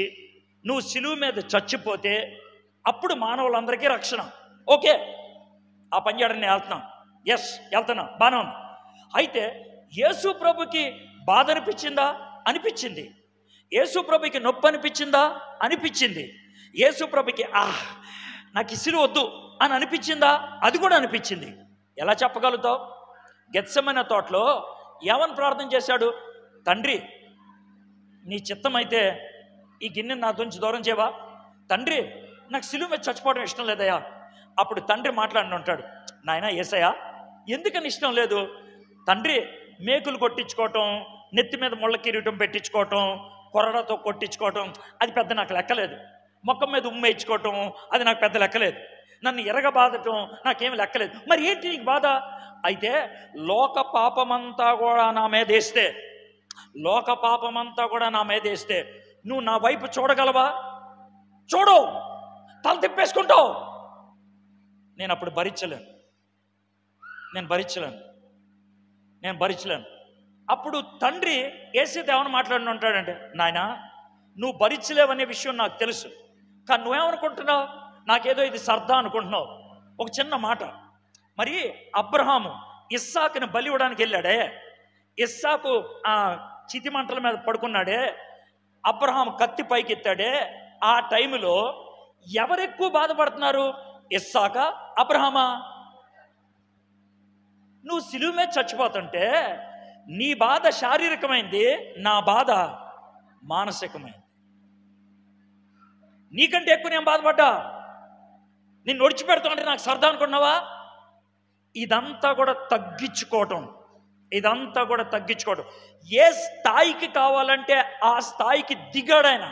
నువ్వు సిలువ మీద చచ్చిపోతే అప్పుడు మానవులందరికీ రక్షణ. ఓకే, ఆ పని చేయడానికి నేను వెళ్తున్నాను, ఎస్ వెళ్తున్నా, బాగానే ఉంది. అయితే యేసు ప్రభుకి బాధ అనిపించిందా? అనిపించింది. యేసు ప్రభుకి నొప్పి అనిపించిందా? అనిపించింది. యేసు ప్రభుకి నాకు ఇసులు వద్దు అని అనిపించిందా? అది కూడా అనిపించింది. ఎలా చెప్పగలుగుతావు? గెత్సెమనే తోటలో ఏమని ప్రార్థన చేశాడు? తండ్రి నీ చిత్తమైతే ఈ గిన్నెని నా నుంచి దూరం చేయవా? తండ్రి నాకు సిలువ మీద చచ్చిపోవడం ఇష్టం లేదయ్యా. అప్పుడు తండ్రి మాట్లాడిన ఉంటాడు, నాయనా యేసయ్యా ఎందుకని ఇష్టం లేదు? తండ్రి మేకులు కొట్టించుకోవటం, నెత్తి మీద ముళ్ళ కిరీటం పెట్టించుకోవటం, కొరడాతో కొట్టించుకోవటం అది పెద్ద నాకు లెక్కలేదు. మొక్కం మీద ఉమ్మేయించుకోవటం అది నాకు పెద్ద లెక్కలేదు. నన్ను ఎరగబాదటం నాకేమి లెక్కలేదు. మరి ఏంటి నీకు బాధ? అయితే లోక పాపమంతా కూడా నా మీద వేస్తే, లోక పాపమంతా కూడా నా మీద వేస్తే నువ్వు నా వైపు చూడగలవా? చూడు, తల తిప్పేసుకుంటావు. నేను అప్పుడు భరించలేను, నేను భరించలేను. అప్పుడు తండ్రి యేసుతో ఏమని మాట్లాడిన ఉంటాడంటే, నాయనా నువ్వు భరించలేవనే విషయం నాకు తెలుసు, కానీ నువ్వేమనుకుంటున్నావు? నాకేదో ఇది సరదా అనుకుంటున్నావు. ఒక చిన్న మాట, మరి అబ్రహాము ఇస్సాకుని బలి ఇవ్వడానికి వెళ్ళాడే, ఇస్సాకు ఆ చితిమంటల మీద పడుకున్నాడే, అబ్రహాం కత్తి పైకి ఎత్తాడే, ఆ టైంలో ఎవరెక్కువ బాధపడుతున్నారు? ఇస్సాకా అబ్రహామా? నువ్వు సిలువ మీద చచ్చిపోతుంటే నీ బాధ శారీరకమైంది, నా బాధ మానసికమైంది. నీకంటే ఎక్కువ నేను బాధపడ్డా. నిన్ను ఒడిచిపెడతానంటే నాకు సరదా అనుకున్నావా? ఇదంతా కూడా తగ్గించుకోవటం. ఏ స్థాయికి కావాలంటే ఆ స్థాయికి దిగాడు ఆయన,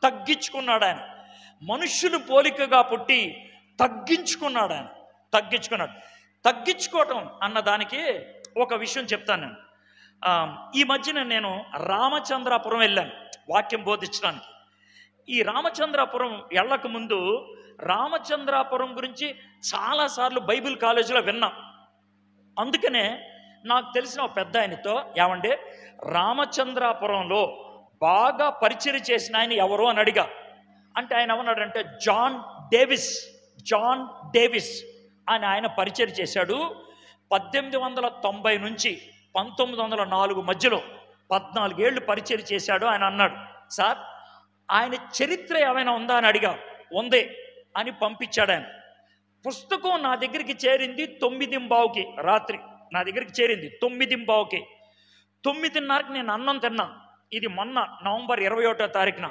తగ్గించుకున్నాడు ఆయన. మనుష్యులు పోలికగా పుట్టి తగ్గించుకున్నాడు ఆయన, తగ్గించుకోవటం అన్నదానికి ఒక విషయం చెప్తాను నేను. ఈ మధ్యన నేను రామచంద్రాపురం వెళ్ళాను వాక్యం బోధించడానికి. ఈ రామచంద్రాపురం వెళ్ళక ముందు రామచంద్రాపురం గురించి చాలాసార్లు బైబిల్ కాలేజీలో విన్నాం. అందుకనే నాకు తెలిసిన ఒక పెద్ద ఆయనతో, ఏమంటే రామచంద్రాపురంలో బాగా పరిచయం చేసిన ఆయన ఎవరు అని అడిగా. అంటే ఆయన ఏమన్నాడంటే జాన్ డేవిస్ అని ఆయన పరిచయం చేశాడు. 1890 నుంచి 1904 మధ్యలో 14 ఏళ్ళు పరిచయం చేశాడు. ఆయన అన్నాడు, సార్ ఆయన చరిత్ర ఏమైనా ఉందా అని అడిగా. ఉందే అని పంపించాడు ఆయన. పుస్తకం నా దగ్గరికి చేరింది 9:15కి, రాత్రి నా దగ్గరికి చేరింది 9:15కి. 9:30కి నేను అన్నం తిన్నా. ఇది మొన్న నవంబర్ 21వ తారీఖున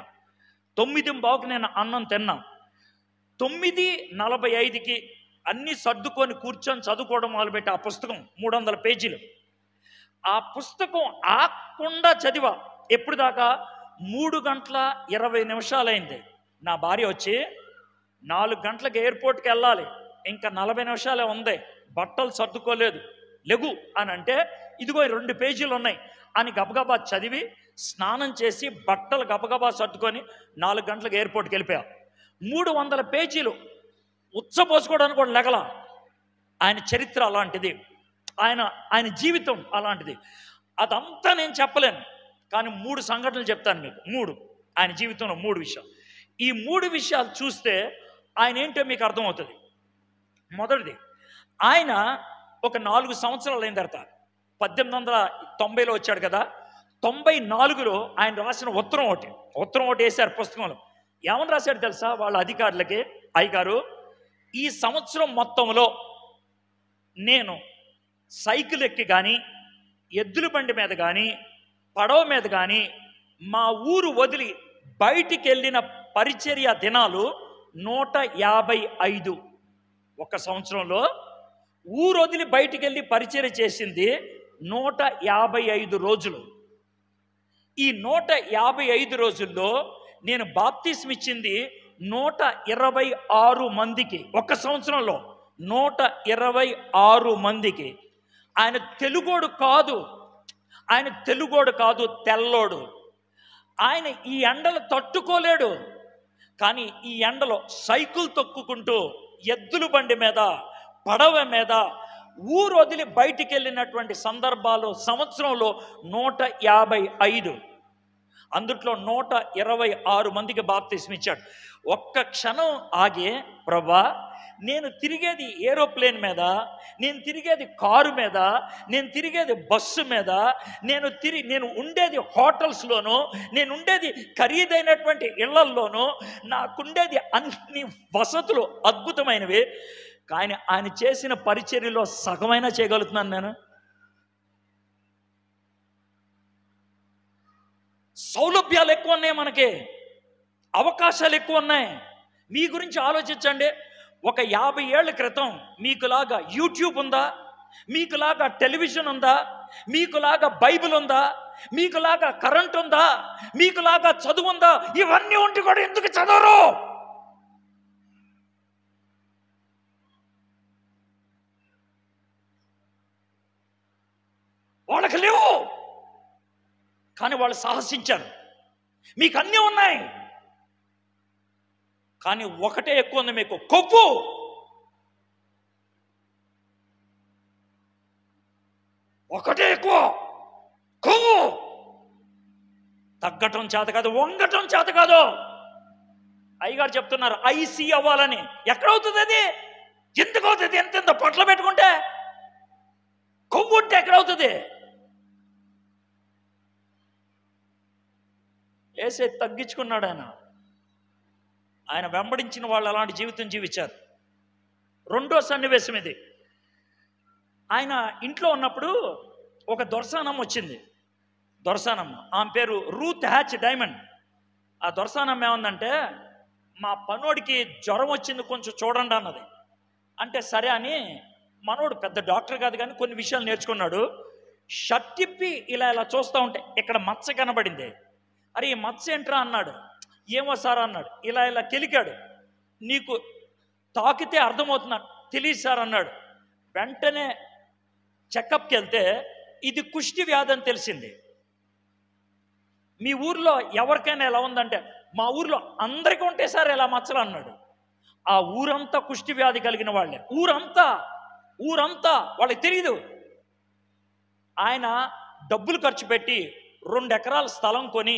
9:15కి నేను అన్నం తిన్నా. 9:45కి అన్నీ సర్దుకొని కూర్చొని చదువుకోవడం మొదలుపెట్టి ఆ పుస్తకం 300 పేజీలు. ఆ పుస్తకం ఆకుండా చదివా. ఎప్పుడు దాకా? 3:20 అయింది. నా భార్య వచ్చి 4 గంటలకు ఎయిర్పోర్ట్కి వెళ్ళాలి, ఇంకా 40 నిమిషాలే ఉంది, బట్టలు సర్దుకోలేదు, లెగు అని అంటే, ఇదిగో 2 పేజీలు ఉన్నాయి అని గబగబా చదివి స్నానం చేసి బట్టలు గబగబా సర్దుకొని 4 గంటలకు ఎయిర్పోర్ట్కి వెళ్ళిపోయా. 300 పేజీలు ఉచ్చపోసుకోవడానికి కూడా లెగల. ఆయన చరిత్ర అలాంటిది, ఆయన జీవితం అలాంటిది. అదంతా నేను చెప్పలేను, కానీ 3 సంఘటనలు చెప్తాను మీకు. 3 ఆయన జీవితంలో 3 విషయాలు. ఈ 3 విషయాలు చూస్తే ఆయన ఏంటో మీకు అర్థమవుతుంది. మొదటిది, ఆయన ఒక 4 సంవత్సరాలు అయిన తర్వాత 1890లో వచ్చాడు కదా, 94లో ఆయన రాసిన ఉత్తరం ఒకటి వేశారు పుస్తకంలో. ఏమని రాశాడు తెలుసా? వాళ్ళ అధికారులకి, అయ్యగారు ఈ సంవత్సరం మొత్తంలో నేను సైకిల్ ఎక్కి కానీ, ఎద్దుల బండి మీద కానీ, పడవ మీద కానీ, మా ఊరు వదిలి బయటికి వెళ్ళిన పరిచర్య దినాలు 155 ఒక సంవత్సరంలో ఊరు వదిలి బయటికి వెళ్ళి పరిచర్య చేసింది 155 రోజులు. ఈ 155 రోజుల్లో నేను బాప్తిస్మ ఇచ్చింది 126 మందికి. ఒక సంవత్సరంలో 126 మందికి. ఆయన తెలుగోడు కాదు, తెల్లోడు. ఆయన ఈ ఎండలు తట్టుకోలేడు. కానీ ఈ ఎండలో సైకిల్ తొక్కుకుంటూ ఎద్దుల బండి మీద, పడవ మీద ఊరు వదిలి బయటికి వెళ్ళినటువంటి సందర్భాలు సంవత్సరంలో 155. అందుట్లో 126 మందికి బాప్తిస్మ ఇచ్చాడు. ఒక్క క్షణం ఆగే, ప్రభా నేను తిరిగేది ఏరోప్లేన్ మీద, నేను తిరిగేది కారు మీద, నేను తిరిగేది బస్సు మీద, నేను ఉండేది హోటల్స్లోనూ, నేను ఉండేది ఖరీదైనటువంటి ఇళ్లల్లోనూ, నాకుండేది అన్ని వసతులు అద్భుతమైనవి. కానీ ఆయన చేసిన పరిచర్యలో సగమైనా చేయగలుగుతున్నాను నేను. సౌలభ్యాలు ఎక్కువ ఉన్నాయి, మనకి అవకాశాలు ఎక్కువ ఉన్నాయి. మీ గురించి ఆలోచించండి. ఒక 50 ఏళ్ల క్రితం మీకులాగా యూట్యూబ్ ఉందా? మీకులాగా టెలివిజన్ ఉందా? మీకులాగా బైబిల్ ఉందా? మీకులాగా కరెంట్ ఉందా? మీకులాగా చదువు ఉందా? ఇవన్నీ ఉండి కూడా ఎందుకు చదవరు? వాళ్ళకి లేవు, కానీ వాళ్ళు సాహసించారు. మీకు అన్నీ ఉన్నాయి, కానీ ఒకటే ఎక్కువ ఉంది, మీకు కొవ్వు. ఒకటే ఎక్కువ, కొవ్వు. తగ్గటం చేత కాదు, వంగటం చేత కాదు. అయ్యగారు చెప్తున్నారు ఐసీ అవ్వాలని. ఎక్కడవుతుంది అది? ఎందుకు అవుతుంది? ఎంత పొట్ల పెట్టుకుంటే కొవ్వు ఉంటే ఎక్కడవుతుంది? ఏసే తగ్గించుకున్నాడు. ఆయన వెంబడించిన వాళ్ళు అలాంటి జీవితం జీవించారు. రెండో సన్నివేశం ఇది. ఆయన ఇంట్లో ఉన్నప్పుడు ఒక దొరసానమ్మ వచ్చింది. దొరసానమ్మ, ఆమె పేరు రూత్ హ్యాచ్ డైమండ్. ఆ దొరసానమ్మ ఏమందంటే, మా పనోడికి జ్వరం వచ్చింది, కొంచెం చూడండి అన్నది. అంటే సరే అని, మనోడు పెద్ద డాక్టర్ కాదు కానీ కొన్ని విషయాలు నేర్చుకున్నాడు. షర్ట్ ఇప్పి ఇలా చూస్తూ ఉంటే ఇక్కడ మచ్చ కనబడింది. అరే ఈ మచ్చ ఏంట్రా అన్నాడు. ఏమో సార్ అన్నాడు. ఇలా కెలికాడు. నీకు తాకితే అర్థమవుతున్నా? తెలియదు సార్ అన్నాడు. వెంటనే చెకప్కి వెళ్తే ఇది కుష్టి వ్యాధి అని తెలిసింది. మీ ఊర్లో ఎవరికైనా ఎలా ఉందంటే, మా ఊర్లో అందరికీ ఉంటే సార్ ఇలా మచ్చలు అన్నాడు. ఆ ఊరంతా కుష్టి వ్యాధి కలిగిన వాళ్ళే, ఊరంతా వాళ్ళకి తెలియదు. ఆయన డబ్బులు ఖర్చు పెట్టి 2 ఎకరాల స్థలం కొని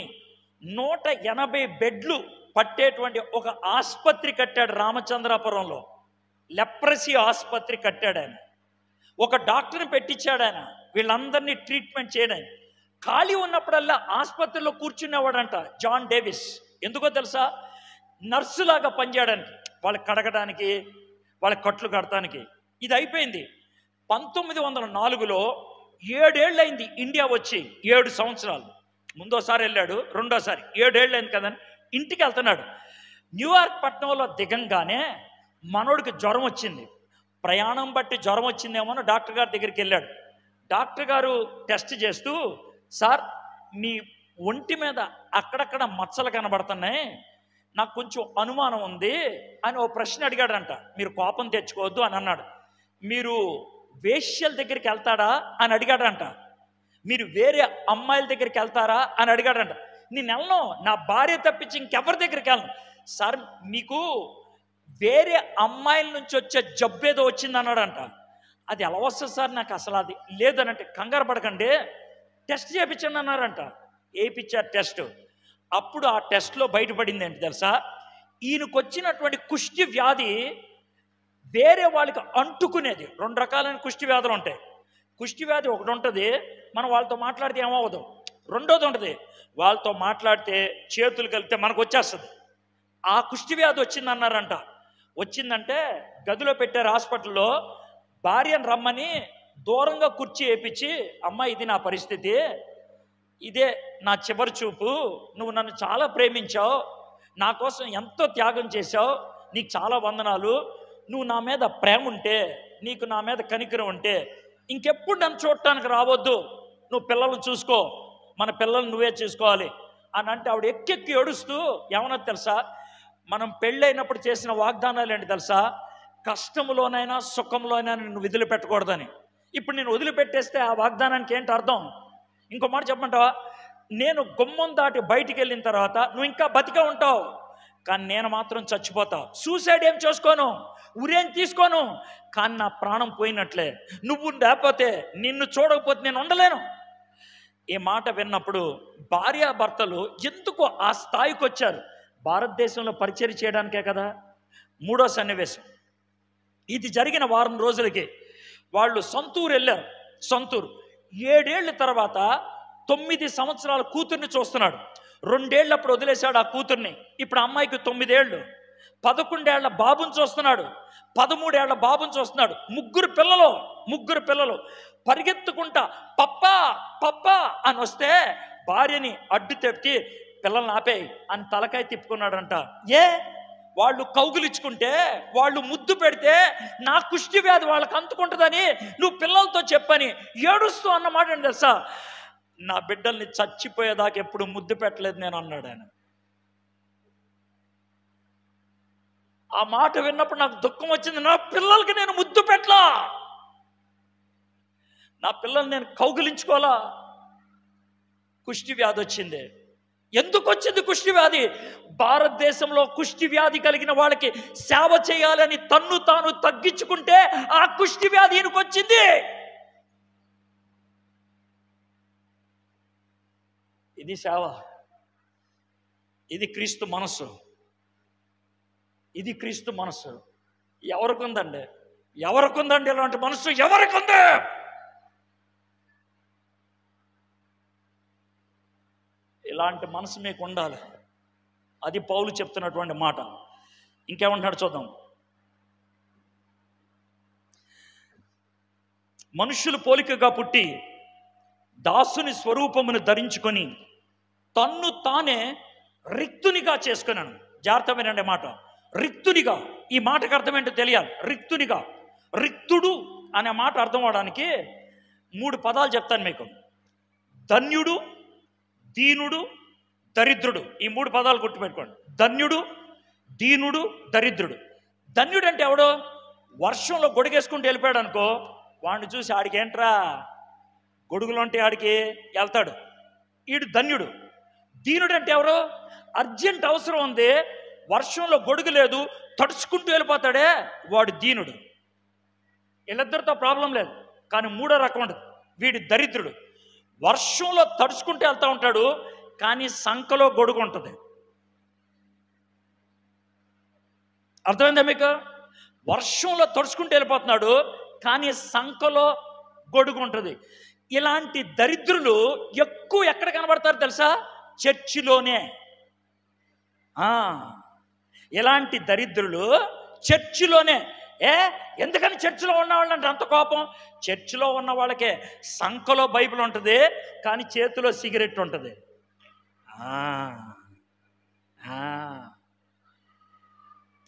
180 బెడ్లు పట్టేటువంటి ఒక ఆసుపత్రి కట్టాడు రామచంద్రాపురంలో. లెప్రసీ ఆసుపత్రి కట్టాడు ఆయన. ఒక డాక్టర్ని పెట్టించాడు ఆయన వీళ్ళందరినీ ట్రీట్మెంట్ చేయడానికి. ఖాళీ ఉన్నప్పుడల్లా ఆసుపత్రిలో కూర్చునేవాడంట జాన్ డేవిస్. ఎందుకో తెలుసా? నర్సులాగా పనిచేయడానికి, వాళ్ళకి కడగడానికి, వాళ్ళ కట్లు కడటానికి. ఇది అయిపోయింది. 1904లో 7 ఏళ్ళు అయింది ఇండియా వచ్చి. 7 సంవత్సరాలు. ముందోసారి వెళ్ళాడు, రెండోసారి 7 ఏళ్ళు అయింది కదని ఇంటికి వెళ్తున్నాడు. న్యూయార్క్ పట్టణంలో దిగంగానే మనోడికి జ్వరం వచ్చింది. ప్రయాణం బట్టి జ్వరం వచ్చిందేమో అని డాక్టర్ గారి దగ్గరికి వెళ్ళాడు. డాక్టర్ గారు టెస్ట్ చేస్తూ, సార్ మీ ఒంటి మీద అక్కడక్కడ మచ్చలు కనబడుతున్నాయి, నాకు కొంచెం అనుమానం ఉంది అని ఓ ప్రశ్న అడిగాడంట. మీరు కోపం తెచ్చుకోవద్దు అని అన్నాడు. మీరు వేశ్యల దగ్గరికి వెళ్తాడా అని అడిగాడంట. మీరు వేరే అమ్మాయిల దగ్గరికి వెళ్తారా అని అడిగాడంట. నేను వెళ్ళను, నా భార్య తప్పించి ఇంకెవరి దగ్గరికి వెళ్ళను. సార్ మీకు వేరే అమ్మాయిల నుంచి వచ్చే జబ్బు ఏదో వచ్చింది అన్నాడంట. అది ఎలా వస్తుంది సార్? నాకు అసలు అది లేదనంటే, కంగారు పడకండి టెస్ట్ చేయించండి అన్నారంట. వేయించారు టెస్ట్. అప్పుడు ఆ టెస్ట్లో బయటపడింది ఏంటి తెలుసా? ఈయనకు వచ్చినటువంటి కుష్టి వ్యాధి వేరే వాళ్ళకి అంటుకునేది. 2 రకాలైన కుష్టి వ్యాధులు ఉంటాయి. కుష్టి వ్యాధి ఒకటి ఉంటుంది, మనం వాళ్ళతో మాట్లాడితే ఏమవ్వదు. రెండోది ఉంటుంది, వాళ్ళతో మాట్లాడితే చేతులు కలిపితే మనకు వచ్చేస్తుంది. ఆ కుష్టి వ్యాధి వచ్చిందన్నారంట. వచ్చిందంటే గదిలో పెట్టారు హాస్పిటల్లో. భార్యను రమ్మని దూరంగా కుర్చీ వేయించి, అమ్మ ఇది నా పరిస్థితి, ఇదే నా చివరి చూపు, నువ్వు నన్ను చాలా ప్రేమించావు, నా కోసం ఎంతో త్యాగం చేశావు, నీకు చాలా వందనాలు, నువ్వు నా మీద ప్రేమ ఉంటే, నీకు నా మీద కనికరం ఉంటే ఇంకెప్పుడు నన్ను చూడటానికి రావద్దు, నువ్వు పిల్లల్ని చూసుకో, మన పిల్లల్ని నువ్వే చూసుకోవాలి అని అంటే ఆవిడ ఎక్కెక్కి ఏడుస్తూ ఏమన్నా తెలుసా, మనం పెళ్ళైనప్పుడు చేసిన వాగ్దానాలు ఏంటి తెలుసా, కష్టంలోనైనా సుఖంలోనైనా నిన్ను వదిలిపెట్టకూడదని. ఇప్పుడు నేను వదిలిపెట్టేస్తే ఆ వాగ్దానానికి ఏంటి అర్థం? ఇంకో మాట చెప్పమంటావా, నేను గుమ్మం దాటి బయటికి వెళ్ళిన తర్వాత నువ్వు ఇంకా బతికే ఉంటావు, కానీ నేను మాత్రం చచ్చిపోతా. సూసైడ్ ఏం చేసుకోను, ఉరేం తీసుకోను, కానీ నా ప్రాణం పోయినట్లే. నువ్వు లేకపోతే, నిన్ను చూడకపోతే నేను ఉండలేను. ఈ మాట విన్నప్పుడు భార్యాభర్తలు ఎందుకు ఆ స్థాయికి వచ్చారు? భారతదేశంలో పరిచయం చేయడానికే కదా. మూడో సన్నివేశం, ఇది జరిగిన వారం రోజులకి వాళ్ళు సొంతూరు వెళ్ళారు. సొంతూరు 7 ఏళ్ల తర్వాత 9 సంవత్సరాల కూతుర్ని చూస్తున్నాడు. 2 ఏళ్ళప్పుడు వదిలేశాడు ఆ కూతుర్ని. ఇప్పుడు అమ్మాయికి 9 ఏళ్ళు. 11 ఏళ్ల బాబుని చూస్తున్నాడు, 13 ఏళ్ల బాబుని చూస్తున్నాడు. ముగ్గురు పిల్లలు పరిగెత్తుకుంటా పప్పా పప్పా అని వస్తే భార్యని అడ్డు తెప్పి పిల్లల్ని ఆపేయి అని తలకాయ తిప్పుకున్నాడంట. వాళ్ళు కౌగులించుకుంటే, వాళ్ళు ముద్దు పెడితే నా కుష్టి వ్యాధి వాళ్ళకి అంతుకుంటుందని నువ్వు పిల్లలతో చెప్పని ఏడుస్తూ అన్నమాట ఏంటి తెలుసా, నా బిడ్డల్ని చచ్చిపోయేదాకా ఎప్పుడు ముద్దు పెట్టలేదు నేను అన్నాడు ఆయన. ఆ మాట విన్నప్పుడు నాకు దుఃఖం వచ్చింది. నా పిల్లలకి నేను ముద్దు పెట్టలా, నా పిల్లల్ని నేను కౌగిలించుకోవాలా. కుష్టి వ్యాధి వచ్చింది. ఎందుకు వచ్చింది కుష్టి వ్యాధి? భారతదేశంలో కుష్టి వ్యాధి కలిగిన వాళ్ళకి సేవ చేయాలని తన్ను తాను తగ్గించుకుంటే ఆ కుష్టి వ్యాధి ఈయనకు వచ్చింది. ఇది సేవ, ఇది క్రీస్తు మనస్సు, ఇది క్రీస్తు మనస్సు. ఎవరికుందండి ఇలాంటి మనస్సు? ఎవరికుంది? ఇలాంటి మనసు మీకు ఉండాలి. అది పౌలు చెప్తున్నటువంటి మాట. ఇంకేమంటాడు చూద్దాం. మనుష్యులు పోలికగా పుట్టి దాసుని స్వరూపమును ధరించుకొని తన్ను తానే రిక్తునిగా చేసుకున్నాను. జాగ్రత్త వినండి మాట, రిక్తునిగా. ఈ మాటకు అర్థం ఏంటో తెలియాలి. రిక్తునిగా, రిక్తుడు అనే మాట అర్థం అవడానికి 3 పదాలు చెప్తాను మీకు. ధన్యుడు, దీనుడు, దరిద్రుడు. ఈ 3 పదాలు గుర్తుపెట్టుకోండి. ధన్యుడు, దీనుడు, దరిద్రుడు. ధన్యుడు అంటే ఎవడో వర్షంలో గొడుగేసుకుంటూ వెళ్ళిపోయాడు అనుకో, వాడిని చూసి ఆడికి ఏంట్రా గొడుగులు అంటే ఆడికి వెళ్తాడు, ఈడు ధన్యుడు. దీనుడు అంటే ఎవరు? అర్జెంట్ అవసరం ఉంది, వర్షంలో గొడుగు లేదు, తడుచుకుంటూ వెళ్ళిపోతాడే, వాడు దీనుడు. వీళ్ళిద్దరితో ప్రాబ్లం లేదు. కానీ 3వ రకం ఉంటుంది, వీడి దరిద్రుడు. వర్షంలో తడుచుకుంటూ వెళ్తూ ఉంటాడు, కానీ సంకలో గొడుగు ఉంటుంది. అర్థమైందా మీకు? వర్షంలో తడుచుకుంటూ వెళ్ళిపోతున్నాడు, కానీ సంకలో గొడుగు ఉంటుంది. ఇలాంటి దరిద్రులు ఎక్కువ ఎక్కడ కనబడతారు తెలుసా? చర్చిలోనే. ఇలాంటి దరిద్రులు చర్చిలోనే. ఎందుకని చర్చిలో ఉన్న వాళ్ళంటే అంత కోపం? చర్చిలో ఉన్న వాళ్ళకే సంకలో బైబిల్ ఉంటుంది, కానీ చేతిలో సిగరెట్ ఉంటుంది.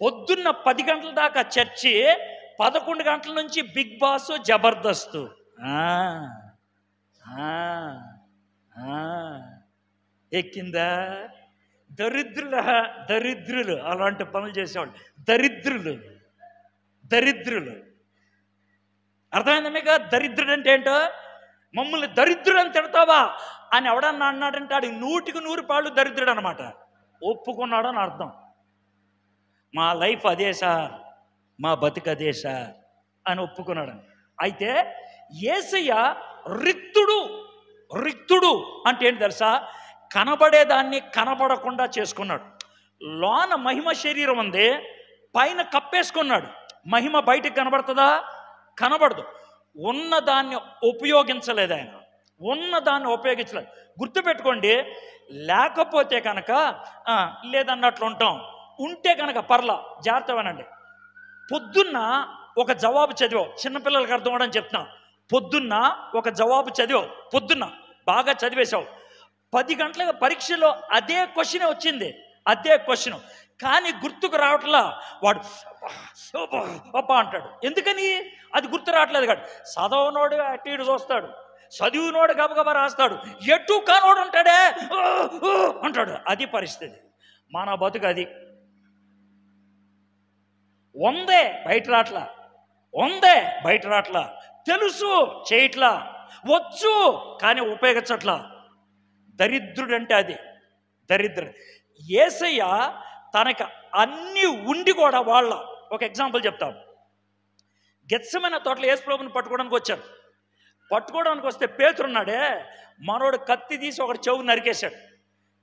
పొద్దున్న 10 గంటల దాకా చర్చి, 11 గంటల నుంచి బిగ్ బాస్, జబర్దస్త్. ఎక్కిందా? దరిద్రులు అలాంటి పనులు చేసేవాళ్ళు. దరిద్రులు. అర్థమైందా మీకు? దరిద్రుడు అంటే ఏంటో? మమ్మల్ని దరిద్రుడు అని తిడతావా అని ఎవడన్నా అన్నాడంటే ఆడికి 100కి 100 పాళ్ళు దరిద్రుడు అనమాట. ఒప్పుకున్నాడు అని అర్థం. మా లైఫ్ అదే సార్, మా బతుకు అదే సార్ అని ఒప్పుకున్నాడు. అయితే యేసయ్య రిక్తుడు అంటే ఏంటి తెలుసా? కనబడేదాన్ని కనబడకుండా చేసుకున్నాడు. లోన మహిమ శరీరం ఉంది, పైన కప్పేసుకున్నాడు. మహిమ బయటకు కనబడుతుందా? కనబడదు. ఉన్నదాన్ని ఉపయోగించలేదు ఆయన. గుర్తుపెట్టుకోండి. లేకపోతే కనుక లేదన్నట్లు ఉంటాం, ఉంటే కనుక పర్లా. జాగ్రత్త వినండి. పొద్దున్న ఒక జవాబు చదివావు, చిన్నపిల్లలకి అర్థం అవడం చెప్తున్నా. పొద్దున్న ఒక జవాబు చదివావు, పొద్దున్న బాగా చదివేశావు. 10 గంటల పరీక్షలో అదే క్వశ్చనే వచ్చింది, అదే క్వశ్చన్. కానీ గుర్తుకు రావట్లా. వాడు అబ్బా అంటాడు. ఎందుకని? అది గుర్తు రావట్లేదు కాదు. చదవనోడు అటు ఇటు చూస్తాడు, చదివినోడు గబగబా రాస్తాడు, ఎటు కానోడు అంటాడే అంటాడు. అది పరిస్థితి. మన బతుకు అది. ఉందే బయట రాట్లా, ఉందే బయట రాట్లా, తెలుసు చేయట్లా, వచ్చు కానీ ఉపయోగించట్లా. దరిద్రుడంటే అది దరిద్రుడు. యేసయ్య తనకు అన్నీ ఉండి కూడా వాళ్ళ ఒక ఎగ్జాంపుల్ చెప్తాం. గెత్సెమనే తోటలో యేసు ప్రభువుని పట్టుకోవడానికి వచ్చారు. పట్టుకోవడానికి వస్తే పేతురున్నాడే, మనోడు కత్తి తీసి ఒకటి చెవు నరికేశాడు.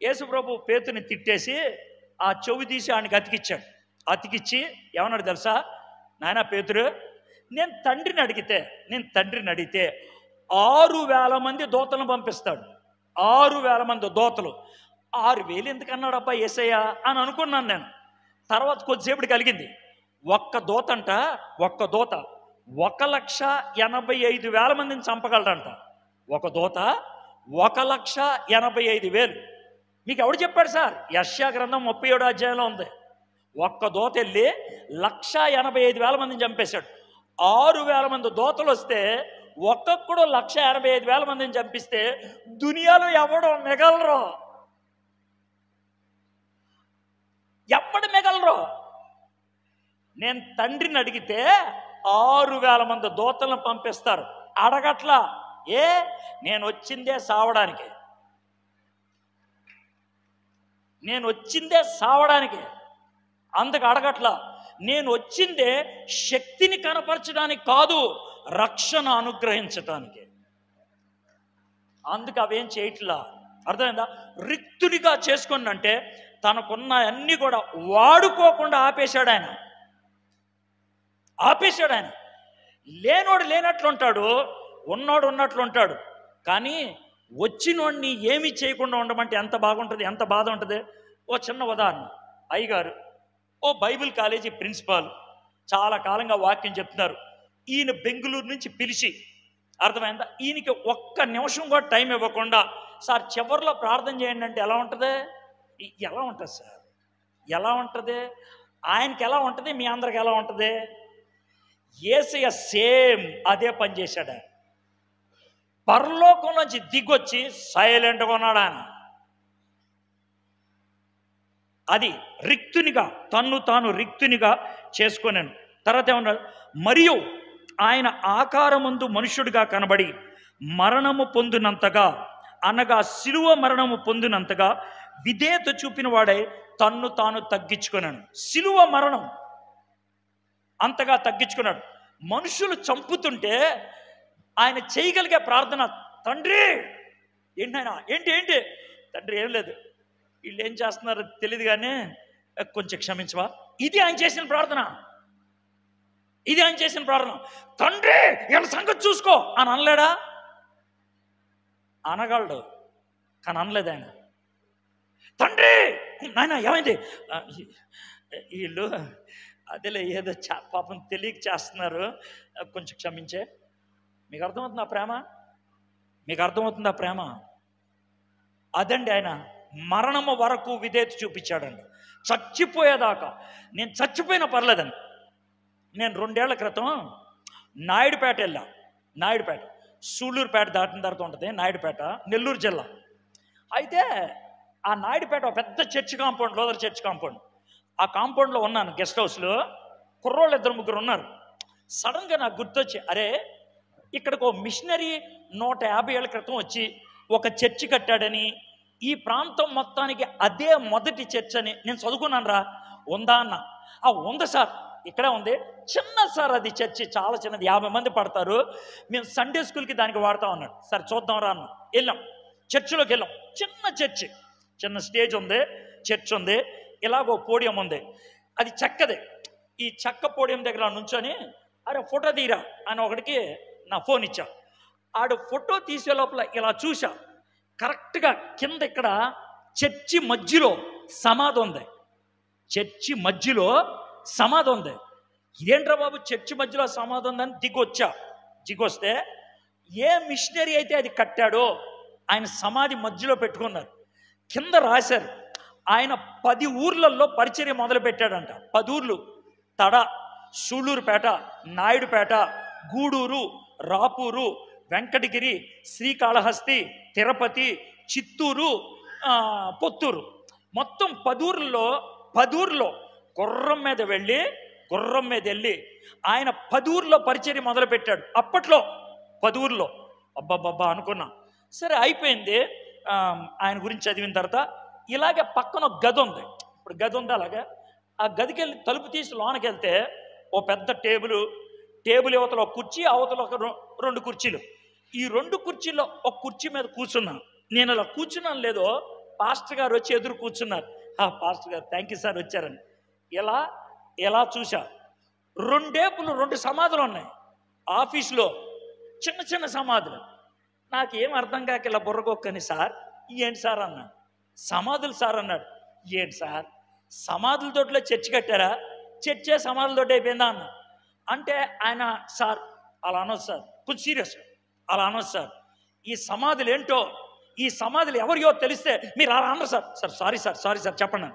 యేసు ప్రభు పేతుని తిట్టేసి ఆ చెవు తీసి ఆయనకి అతికిచ్చాడు. అతికిచ్చి ఏమన్నాడు తెలుసా? నాయన పేతురు, నేను తండ్రిని అడిగితే 6,000 మంది దూతలను పంపిస్తాడు. 6,000 మంది దూతలు. 6,000 ఎందుకు అన్నాడు అబ్బా యేసయ్య అని అనుకున్నాను నేను. తర్వాత కొద్దిసేపటి కలిగింది. ఒక్క దూత 1,85,000 మందిని చంపగలడంట. ఒక దూత 1,85,000. మీకు ఎవడు చెప్పాడు సార్? యెషయా గ్రంథం 37వ అధ్యాయంలో ఉంది. ఒక్క దూత వెళ్ళి 1,85,000 మందిని చంపేశాడు. 6,000 మంది దూతలు వస్తే ఒక్కొక్కడు 1,85,000 మందిని చంపిస్తే దునియాలో ఎవడు మిగలరు. నేను తండ్రిని అడిగితే 6,000 మంది దూతలను పంపిస్తారు. అడగట్లా. నేను వచ్చిందే సావడానికి, అందుకు అడగట్లా. నేను వచ్చిందే శక్తిని కనపరచడానికి కాదు, రక్షణ అనుగ్రహించటానికి. అందుకు అవేం చేయట్లా. అర్థమైందా? రిక్తుడిగా చేసుకుని అంటే తనకున్న అన్ని కూడా వాడుకోకుండా ఆపేశాడు ఆయన. లేనోడు లేనట్లుంటాడు, ఉన్నోడు ఉన్నట్లుంటాడు. కానీ వచ్చినోడిని ఏమీ చేయకుండా ఉండమంటే ఎంత బాగుంటుంది, ఎంత బాధ ఉంటుంది. ఓ చిన్న ఉదాహరణ. అయ్యగారు ఓ బైబిల్ కాలేజీ ప్రిన్సిపాల్, చాలా కాలంగా వాక్యం చెప్తున్నారు. ఈయన బెంగళూరు నుంచి పిలిచి, అర్థమైందా, ఈయనకి ఒక్క నిమిషం కూడా టైం ఇవ్వకుండా, సార్ చివరిలో ప్రార్థన చేయండి అంటే ఎలా ఉంటుంది? ఎలా ఉంటుంది సార్? ఎలా ఉంటుంది? ఆయనకి ఎలా ఉంటుంది? మీ అందరికి ఎలా ఉంటుంది? యేసయ్య సేమ్ అదే పని చేశాడు. ఆయన పరలోకంలోంచి దిగొచ్చి సైలెంట్గా ఉన్నాడు ఆయన. అది రిక్తునిగా, తన్ను తాను రిక్తునిగా చేసుకున్నాను. తర్వాత ఏమన్నాడు? మరియు ఆయన ఆకారమందు మనుష్యుడిగా కనబడి మరణము పొందినంతగా, అనగా శిలువ మరణము పొందినంతగా విధేయత చూపిన వాడే తన్ను తాను తగ్గించుకున్నాను. శిలువ మరణం అంతగా తగ్గించుకున్నాడు. మనుషులు చంపుతుంటే ఆయన చేయగలిగే ప్రార్థన, తండ్రి ఏంటైనా ఏంటి తండ్రి ఏం లేదు, వీళ్ళు ఏం చేస్తున్నారో తెలియదు కానీ కొంచెం క్షమించవా. ఇది ఆయన చేసిన ప్రార్థన. తండ్రి వీళ్ళ సంగతి చూసుకో అని అనలేడా? అనగలడు, కానీ అనలేదు ఆయన. తండ్రి నాయన ఏమైంది, వీళ్ళు అదేలే ఏదో పాపం తెలియక చేస్తున్నారు, కొంచెం క్షమించే. మీకు అర్థమవుతుందా ప్రేమ? అదండి ఆయన మరణము వరకు విధేయత చూపించాడండి. చచ్చిపోయేదాకా. నేను చచ్చిపోయినా పర్లేదని. నేను 2 ఏళ్ల క్రితం నాయుడుపేట వెళ్ళా. సూళ్ళూరుపేట దాటిన తర్వాత ఉంటుంది నాయుడుపేట, నెల్లూరు జిల్లా. అయితే ఆ నాయుడుపేట ఒక పెద్ద చర్చ్ కాంపౌండ్, లోదర్ చర్చ్ కాంపౌండ్. ఆ కాంపౌండ్లో ఉన్నాను, గెస్ట్ హౌస్లో. కుర్రోళ్ళు 2-3 ఉన్నారు. సడన్గా నాకు గుర్తొచ్చి, అరే ఇక్కడికి ఓ మిషనరీ 150 ఏళ్ల క్రితం వచ్చి ఒక చర్చి కట్టాడని, ఈ ప్రాంతం మొత్తానికి అదే మొదటి చర్చ్ అని నేను చదువుకున్నాను రా. ఉందా అన్న. ఉంది సార్, ఇక్కడే ఉంది, చిన్న సార్ అది చర్చి, చాలా చిన్నది, 50 మంది పడతారు, మేము సండే స్కూల్కి దానికి వాడతాం అన్నాడు. సరే చూద్దాం రా అన్న. వెళ్ళాం, చర్చిలోకి వెళ్ళాం. చిన్న చర్చి, చిన్న స్టేజ్ ఉంది, చర్చ్ ఉంది, ఇలాగో పోడియం ఉంది, అది చెక్కదే. ఈ చెక్క పోడియం దగ్గర నుంచొని, అరే ఫోటో తీరా అని ఒకడికి నా ఫోన్ ఇచ్చా. ఆడు ఫోటో తీసే లోపల ఇలా చూసా, కరెక్ట్గా కింద ఇక్కడ చర్చి మధ్యలో సమాధి ఉంది. ఇదేంట్రా బాబు చర్చి మధ్యలో సమాధి ఉందని దిగొస్తే ఏ మిషనరీ అయితే అది కట్టాడో ఆయన సమాధి మధ్యలో పెట్టుకున్నారు. కింద రాశారు, ఆయన 10 ఊర్లలో పరిచర్య మొదలు పెట్టాడంట. 10 ఊర్లు: తడ, సూళ్ళూరుపేట, నాయుడుపేట, గూడూరు, రాపూరు, వెంకటగిరి, శ్రీకాళహస్తి, తిరుపతి, చిత్తూరు, పొత్తూరు. మొత్తం 10 ఊర్లో గుర్రం మీద వెళ్ళి ఆయన 10 ఊర్లో పరిచర్య మొదలు పెట్టాడు. అప్పట్లో 10 ఊర్లో అబ్బాబ్బా అనుకున్నా. సరే అయిపోయింది. ఆయన గురించి చదివిన తర్వాత ఇలాగే పక్కన ఒక గది ఉంది. ఇప్పుడు గది ఉంది, అలాగే ఆ గదికి వెళ్ళి తలుపు తీసి లోనకి వెళ్తే ఓ పెద్ద టేబుల్ అవతల ఒక కుర్చీ, అవతల ఒక 2 కుర్చీలు. ఈ 2 కుర్చీల్లో ఒక కుర్చీ మీద కూర్చున్నాను. నేను అలా కూర్చున్నాను లేదో, పాస్టర్ గారు వచ్చి ఎదురు కూర్చున్నారు. పాస్టర్ గారు థ్యాంక్ యూ సార్ వచ్చారని. ఎలా చూసా, 2 సమాధులు ఉన్నాయి ఆఫీసులో, చిన్న చిన్న సమాధులు. నాకేం అర్థం కాక ఇలా బుర్రగొక్కని, సార్ ఏంటి సార్ అన్నా. సమాధులు సార్ అన్నాడు. ఏంటి సార్ సమాధుల తోటలో చర్చి కట్టారా? చర్చే సమాధుల తోటి అయిపోయిందా అన్న. అంటే ఆయన, సార్ అలా అనొచ్చు సార్, కొంచెం సీరియస్, అలా అనొచ్చు సార్. ఈ సమాధులు ఏంటో, ఈ సమాధులు ఎవరియో తెలిస్తే మీరు అలా అన్నారు సార్. సారీ సార్ చెప్పండి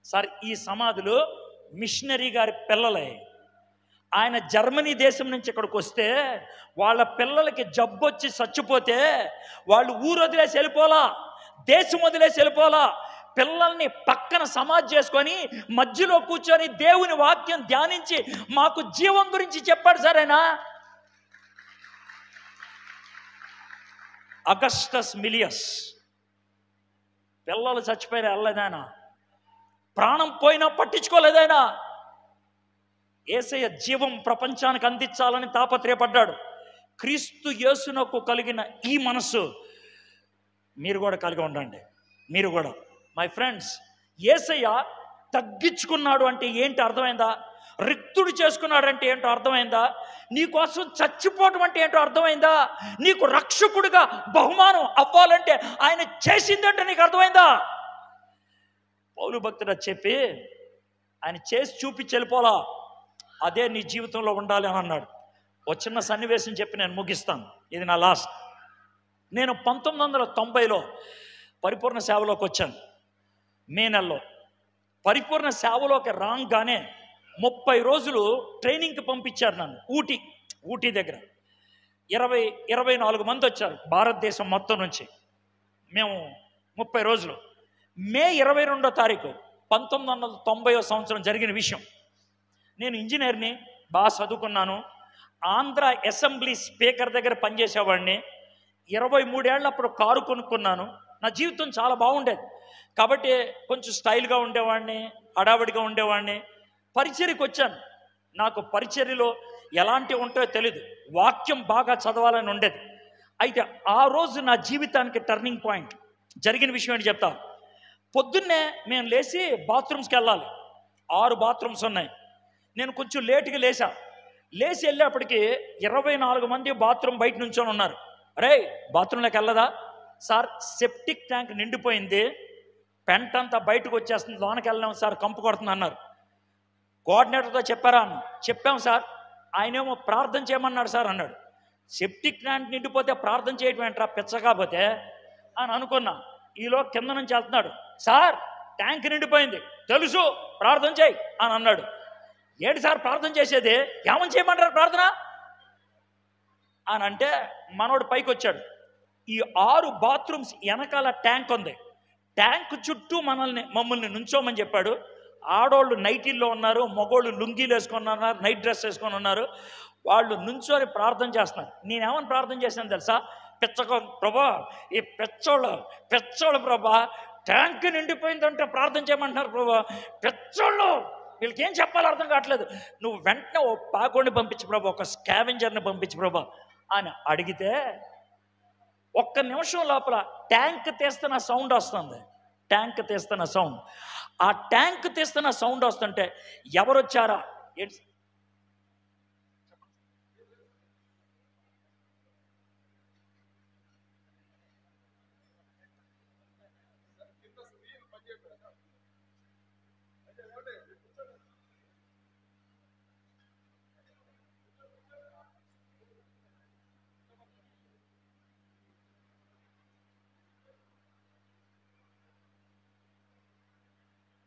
సార్. ఈ సమాధులు మిషనరీ గారి పిల్లలే. ఆయన జర్మనీ దేశం నుంచి ఇక్కడికి వస్తే వాళ్ళ పిల్లలకి జబ్బు వచ్చి చచ్చిపోతే వాళ్ళు ఊరు వదిలేసి వెళ్ళిపోలా, దేశం వదిలేసి వెళ్ళిపోలా. పిల్లల్ని పక్కన సమాధి చేసుకొని మధ్యలో కూర్చొని దేవుని వాక్యం ధ్యానించి మాకు జీవం గురించి చెప్పాడు సార్ ఆయన. అగస్టస్ మిలియస్. పిల్లలు చచ్చిపోయినా వెళ్ళలేదాయన, ప్రాణం పోయినా పట్టించుకోలేదాయన. యేసయ్య జీవం ప్రపంచానికి అందించాలని తాపత్రయపడ్డాడు. క్రీస్తు యేసునకు కలిగిన ఈ మనస్సు మీరు కూడా కలిగి ఉండండి. మీరు కూడా మై ఫ్రెండ్స్, యేసయ్య తగ్గించుకున్నాడు అంటే ఏంటి అర్థమైందా? రిక్తుడు చేసుకున్నాడు అంటే ఏంటో అర్థమైందా? నీకోసం చచ్చిపోవటం అంటే ఏంటో అర్థమైందా? నీకు రక్షకుడిగా బహుమానం అవ్వాలంటే ఆయన చేసిందంటే నీకు అర్థమైందా? పౌలు భక్తుడు చెప్పి ఆయన చేసి చూపించి వెళ్ళిపోలా, అదే నీ జీవితంలో ఉండాలి అని అన్నాడు. ఒక చిన్న సన్నివేశం చెప్పి నేను ముగిస్తాను, ఇది నా లాస్ట్. నేను 1990లో పరిపూర్ణ సేవలోకి వచ్చాను. మే నెలలో పరిపూర్ణ సేవలోకి రాగానే 30 రోజులు ట్రైనింగ్కి పంపించారు నన్ను. ఊటీ దగ్గర 24 మంది వచ్చారు భారతదేశం మొత్తం నుంచి. మేము 30 రోజులు. మే 22వ తారీఖు 1990వ సంవత్సరం జరిగిన విషయం. నేను ఇంజనీర్ని, బాగా చదువుకున్నాను. ఆంధ్ర అసెంబ్లీ స్పీకర్ దగ్గర పనిచేసేవాడిని. 23 ఏళ్ళ అప్పుడు కారు కొనుక్కున్నాను. నా జీవితం చాలా బాగుండేది కాబట్టి కొంచెం స్టైల్గా ఉండేవాడిని, హడావిడిగా ఉండేవాడిని. పరిచర్యకు వచ్చాను. నాకు పరిచర్యలో ఎలాంటి ఉంటాయో తెలీదు, వాక్యం బాగా చదవాలని ఉండేది. అయితే ఆ రోజు నా జీవితానికి టర్నింగ్ పాయింట్ జరిగిన విషయం ఏంటి చెప్తా. పొద్దున్నే మేము లేచి బాత్రూమ్స్కి వెళ్ళాలి. 6 బాత్రూమ్స్ ఉన్నాయి. నేను కొంచెం లేటుగా లేచి వెళ్ళేప్పటికి 24 మంది బాత్రూమ్ బయట నుంచొని ఉన్నారు. అరే బాత్రూంలోకి వెళ్ళదా సార్? సెప్టిక్ ట్యాంక్ నిండిపోయింది, పెంట అంతా బయటకు వచ్చేస్తుంది, లోనకి వెళ్ళాము సార్, కంపు కొడుతుంది అన్నారు. కోఆర్డినేటర్తో చెప్పారా అన్న. చెప్పాం సార్. ఆయనేమో ప్రార్థన చేయమన్నాడు సార్ అన్నాడు. సెప్టిక్ ట్యాంక్ నిండిపోతే ప్రార్థన చేయటం ఏంట్రా పిచ్చకపోతే అని అనుకున్నా. ఈలో కింద నుంచి వెళ్తున్నాడు, సార్ ట్యాంక్ నిండిపోయింది తెలుసు, ప్రార్థన చేయి అని అన్నాడు. ఏంటి సార్ ప్రార్థన చేసేది? ఏమని చేయమంటారు ప్రార్థన అని అంటే మనోడు పైకి వచ్చాడు. ఈ 6 బాత్రూమ్స్ వెనకాల ట్యాంక్ ఉంది. ట్యాంక్ చుట్టూ మమ్మల్ని నుంచోమని చెప్పాడు. ఆడోళ్ళు నైటీల్లో ఉన్నారు, మగోళ్ళు లుంగీలు వేసుకొని ఉన్నారు, నైట్ డ్రెస్ వేసుకొని ఉన్నారు. వాళ్ళు నుంచొని ప్రార్థన చేస్తున్నారు. నేనేమని ప్రార్థన చేశాను తెలుసా? ప్రభా, ఈ పెచ్చోళ్ళు ప్రభా, ట్యాంక్ నిండిపోయిందంటే ప్రార్థన చేయమంటున్నారు ప్రభా, పెచ్చోళ్ళు, వీళ్ళకి ఏం చెప్పాలో అర్థం కావట్లేదు, నువ్వు వెంటనే ఓ పాకోడిని పంపించు ప్రభా, ఒక స్కావెంజర్ని పంపించు ప్రభా అని అడిగితే 1 నిమిషం లోపల ట్యాంక్ తీస్తున్న సౌండ్ వస్తుంది. ట్యాంక్ తీస్తున్న సౌండ్. ఆ ట్యాంక్ తీస్తున్న సౌండ్ వస్తుంటే ఎవరు వచ్చారా?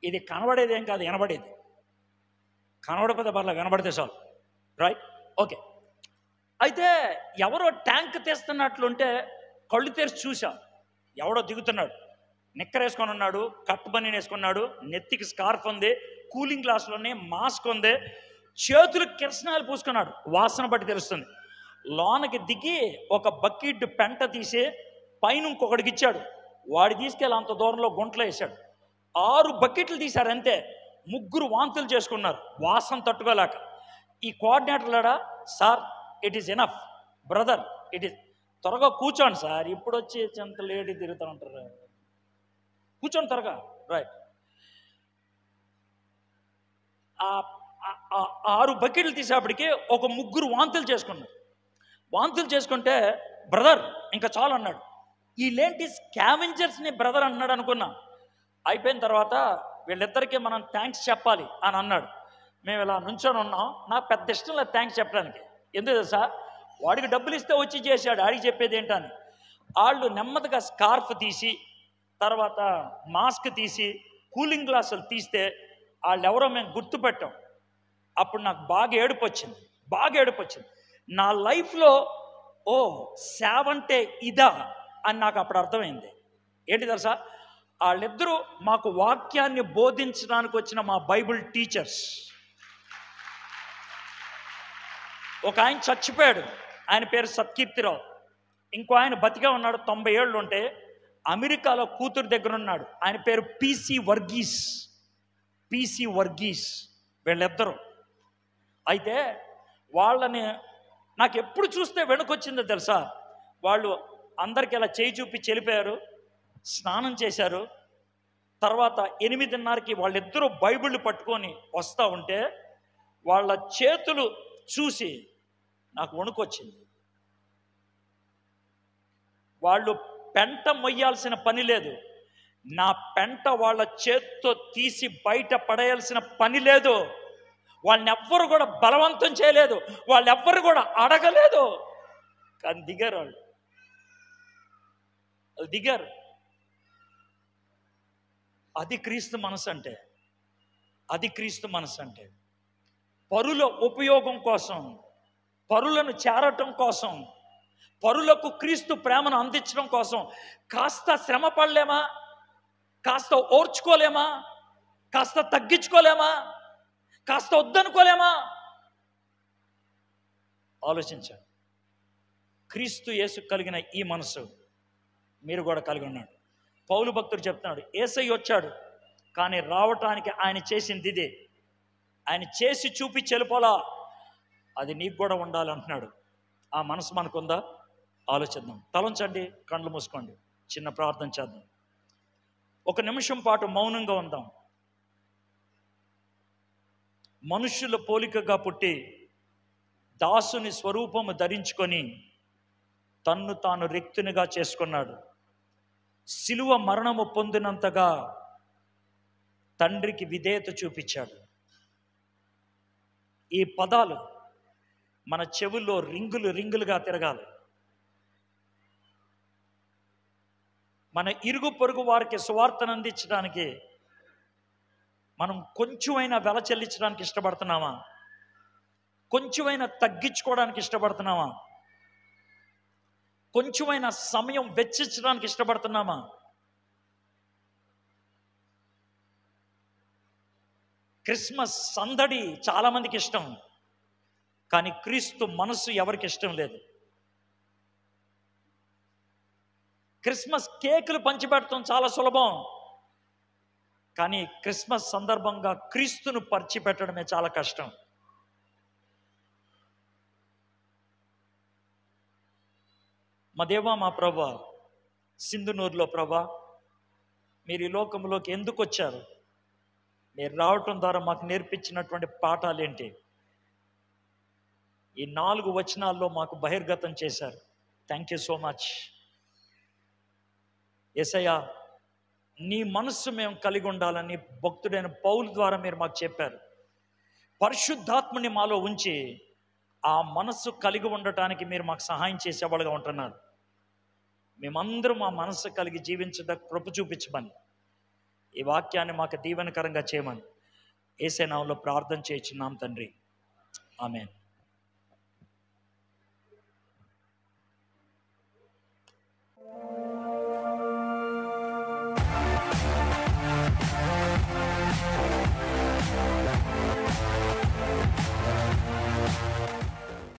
ఇది కనబడేది ఏం కాదు, వినబడేది. కనబడకపోతే పర్లేదు, వినబడితే చాలు. Right, okay. అయితే ఎవరో ట్యాంక్ తీస్తున్నట్లుంటే కళ్ళు తెరిచి చూసా. ఎవడో దిగుతున్నాడు, నిక్కర్ వేసుకొని ఉన్నాడు, కట్ బనీన్ వేసుకున్నాడు, నెత్తికి స్కార్ఫ్ ఉంది, కూలింగ్ గ్లాసులోనే మాస్క్ ఉంది, చేతులకు కిరసనాలు పూసుకున్నాడు. వాసన బట్టి తెలుస్తుంది. లోనకి దిగి ఒక బకెట్ పెంట తీసి పైన ఇంకొకడికి ఇచ్చాడు. వాడు తీసుకెళ్ళి అంత దూరంలో గుంటలో వేశాడు. 6 బకెట్లు తీశారు అంతే. 3 వాంతులు చేసుకున్నారు వాసన తట్టుకోలేక. ఈ కోఆర్డినేటర్లాడా, sir it is enough brother, it is, త్వరగా కూర్చోండి సార్, ఇప్పుడు వచ్చి ఎంత లేడీ తిరుగుతూ ఉంటారు, కూర్చోండి త్వరగా. రైట్, 6 బకెట్లు తీసేపటికి ఒక 3 వాంతులు చేసుకున్నారు. వాంతులు చేసుకుంటే బ్రదర్ ఇంకా చాలు అన్నాడు. వీళ్ళేంటి స్కావెంజర్స్ని బ్రదర్ అన్నాడు అనుకున్నా. అయిపోయిన తర్వాత వీళ్ళిద్దరికీ మనం థ్యాంక్స్ చెప్పాలి అని అన్నాడు. మేము ఇలా నుంచొని ఉన్నాం. నాకు పెద్ద ఇష్టం లేదు థ్యాంక్స్ చెప్పడానికి. ఎందుకు తెలుసా, వాడికి డబ్బులు ఇస్తే వచ్చి చేశాడు, ఆడికి చెప్పేది ఏంటని. వాళ్ళు నెమ్మదిగా స్కార్ఫ్ తీసి, తర్వాత మాస్క్ తీసి, కూలింగ్ గ్లాసులు తీస్తే వాళ్ళెవరో మేము గుర్తుపెట్టాం. అప్పుడు నాకు బాగా ఏడుపు వచ్చింది. నా లైఫ్లో ఓ సేవ అంటే ఇదా అని నాకు అప్పుడు అర్థమైంది. ఏంటి తెలుసా, వాళ్ళిద్దరూ మాకు వాక్యాన్ని బోధించడానికి వచ్చిన మా బైబిల్ టీచర్స్. ఒక ఆయన చచ్చిపోయాడు, ఆయన పేరు సత్కీర్తిరావు. ఇంకో ఆయన బతిగా ఉన్నాడు, 90 ఏళ్ళు ఉంటే అమెరికాలో కూతురు దగ్గర ఉన్నాడు. ఆయన పేరు పీసీ వర్గీస్. వీళ్ళిద్దరూ. అయితే వాళ్ళని నాకు ఎప్పుడు చూస్తే వెనుకొచ్చిందో తెలుసా, వాళ్ళు అందరికి ఇలా చేయి చూపించి వెళ్ళిపోయారు, స్నానం చేశారు. తర్వాత 8:30కి వాళ్ళిద్దరూ బైబిల్ పట్టుకొని వస్తూ ఉంటే వాళ్ళ చేతులు చూసి నాకు వణుకొచ్చింది. వాళ్ళు పెంట మొయ్యాల్సిన పని లేదు, నా పెంట వాళ్ళ చేత్తో తీసి బయట పడేయాల్సిన పని లేదు. వాళ్ళని ఎవ్వరు కూడా బలవంతం చేయలేదు, వాళ్ళెవ్వరు కూడా అడగలేదు. కానీ దిగారు, వాళ్ళు దిగారు. అది క్రీస్తు మనసు అంటే. పరుల ఉపయోగం కోసం, పరులను చేరటం కోసం, పరులకు క్రీస్తు ప్రేమను అందించడం కోసం కాస్త శ్రమ పడలేమా, కాస్త ఓర్చుకోలేమా, కాస్త తగ్గించుకోలేమా, కాస్త వద్దనుకోలేమా? ఆలోచించండి. క్రీస్తు యేసు కలిగిన ఈ మనసు మీరు కూడా కలిగి ఉన్నాడు. పౌలు భక్తుడు చెప్తున్నాడు, యేసయ్య వచ్చాడు కానీ రావటానికి ఆయన చేసింది ఇదే, ఆయన చేసి చూపించి వెళ్ళిపోలా, అది నీకు కూడా ఉండాలంటున్నాడు. ఆ మనసు మనకుందా? ఆలోచిద్దాం. తలంచండి, కళ్ళు మూసుకోండి, చిన్న ప్రార్థన చేద్దాం. 1 నిమిషం పాటు మౌనంగా ఉందాం. మనుష్యుల పోలికగా పుట్టి దాసుని స్వరూపము ధరించుకొని తన్ను తాను రిక్తునిగా చేసుకున్నాడు. శిలువ మరణము పొందినంతగా తండ్రికి విధేయత చూపించాడు. ఈ పదాలు మన చెవుల్లో రింగులుగా తిరగాలి. మన ఇరుగు పొరుగు వారికి సువార్తను అందించడానికి మనం కొంచెమైనా వెల చెల్లించడానికి ఇష్టపడుతున్నామా? కొంచెమైనా తగ్గించుకోవడానికి ఇష్టపడుతున్నామా? కొంచెమైనా సమయం వెచ్చించడానికి ఇష్టపడుతున్నామా? క్రిస్మస్ సందడి చాలామందికి ఇష్టం, కానీ క్రీస్తు మనసు ఎవరికి ఇష్టం లేదు. క్రిస్మస్ కేకులు పంచిపెట్టడం చాలా సులభం, కానీ క్రిస్మస్ సందర్భంగా క్రీస్తును పంచిపెట్టడమే చాలా కష్టం. మా దేవా, మా ప్రభా, సింధునూరులో ప్రభా, మీరు ఈ లోకంలోకి ఎందుకు వచ్చారు? మీరు రావటం ద్వారా మాకు నేర్పించినటువంటి పాఠాలేంటి? ఈ 4 వచనాల్లో మాకు బహిర్గతం చేశారు. Thank you so much. యేసయ్యా, నీ మనస్సు మేము కలిగి ఉండాలని భక్తుడైన పౌలు ద్వారా మీరు మాకు చెప్పారు. పరిశుద్ధాత్మని మాలో ఉంచి ఆ మనస్సు కలిగి ఉండటానికి మీరు మాకు సహాయం చేసేవాళ్ళుగా ఉంటున్నారు. మేమందరం ఆ మనస్సు కలిగి జీవించడానికి కృప చూపించమని ఈ వాక్యాన్ని మాకు దీవెనకరంగా చేయమని యేసే నామములో ప్రార్థన చేయించున్నాం తండ్రి. ఆమేన్.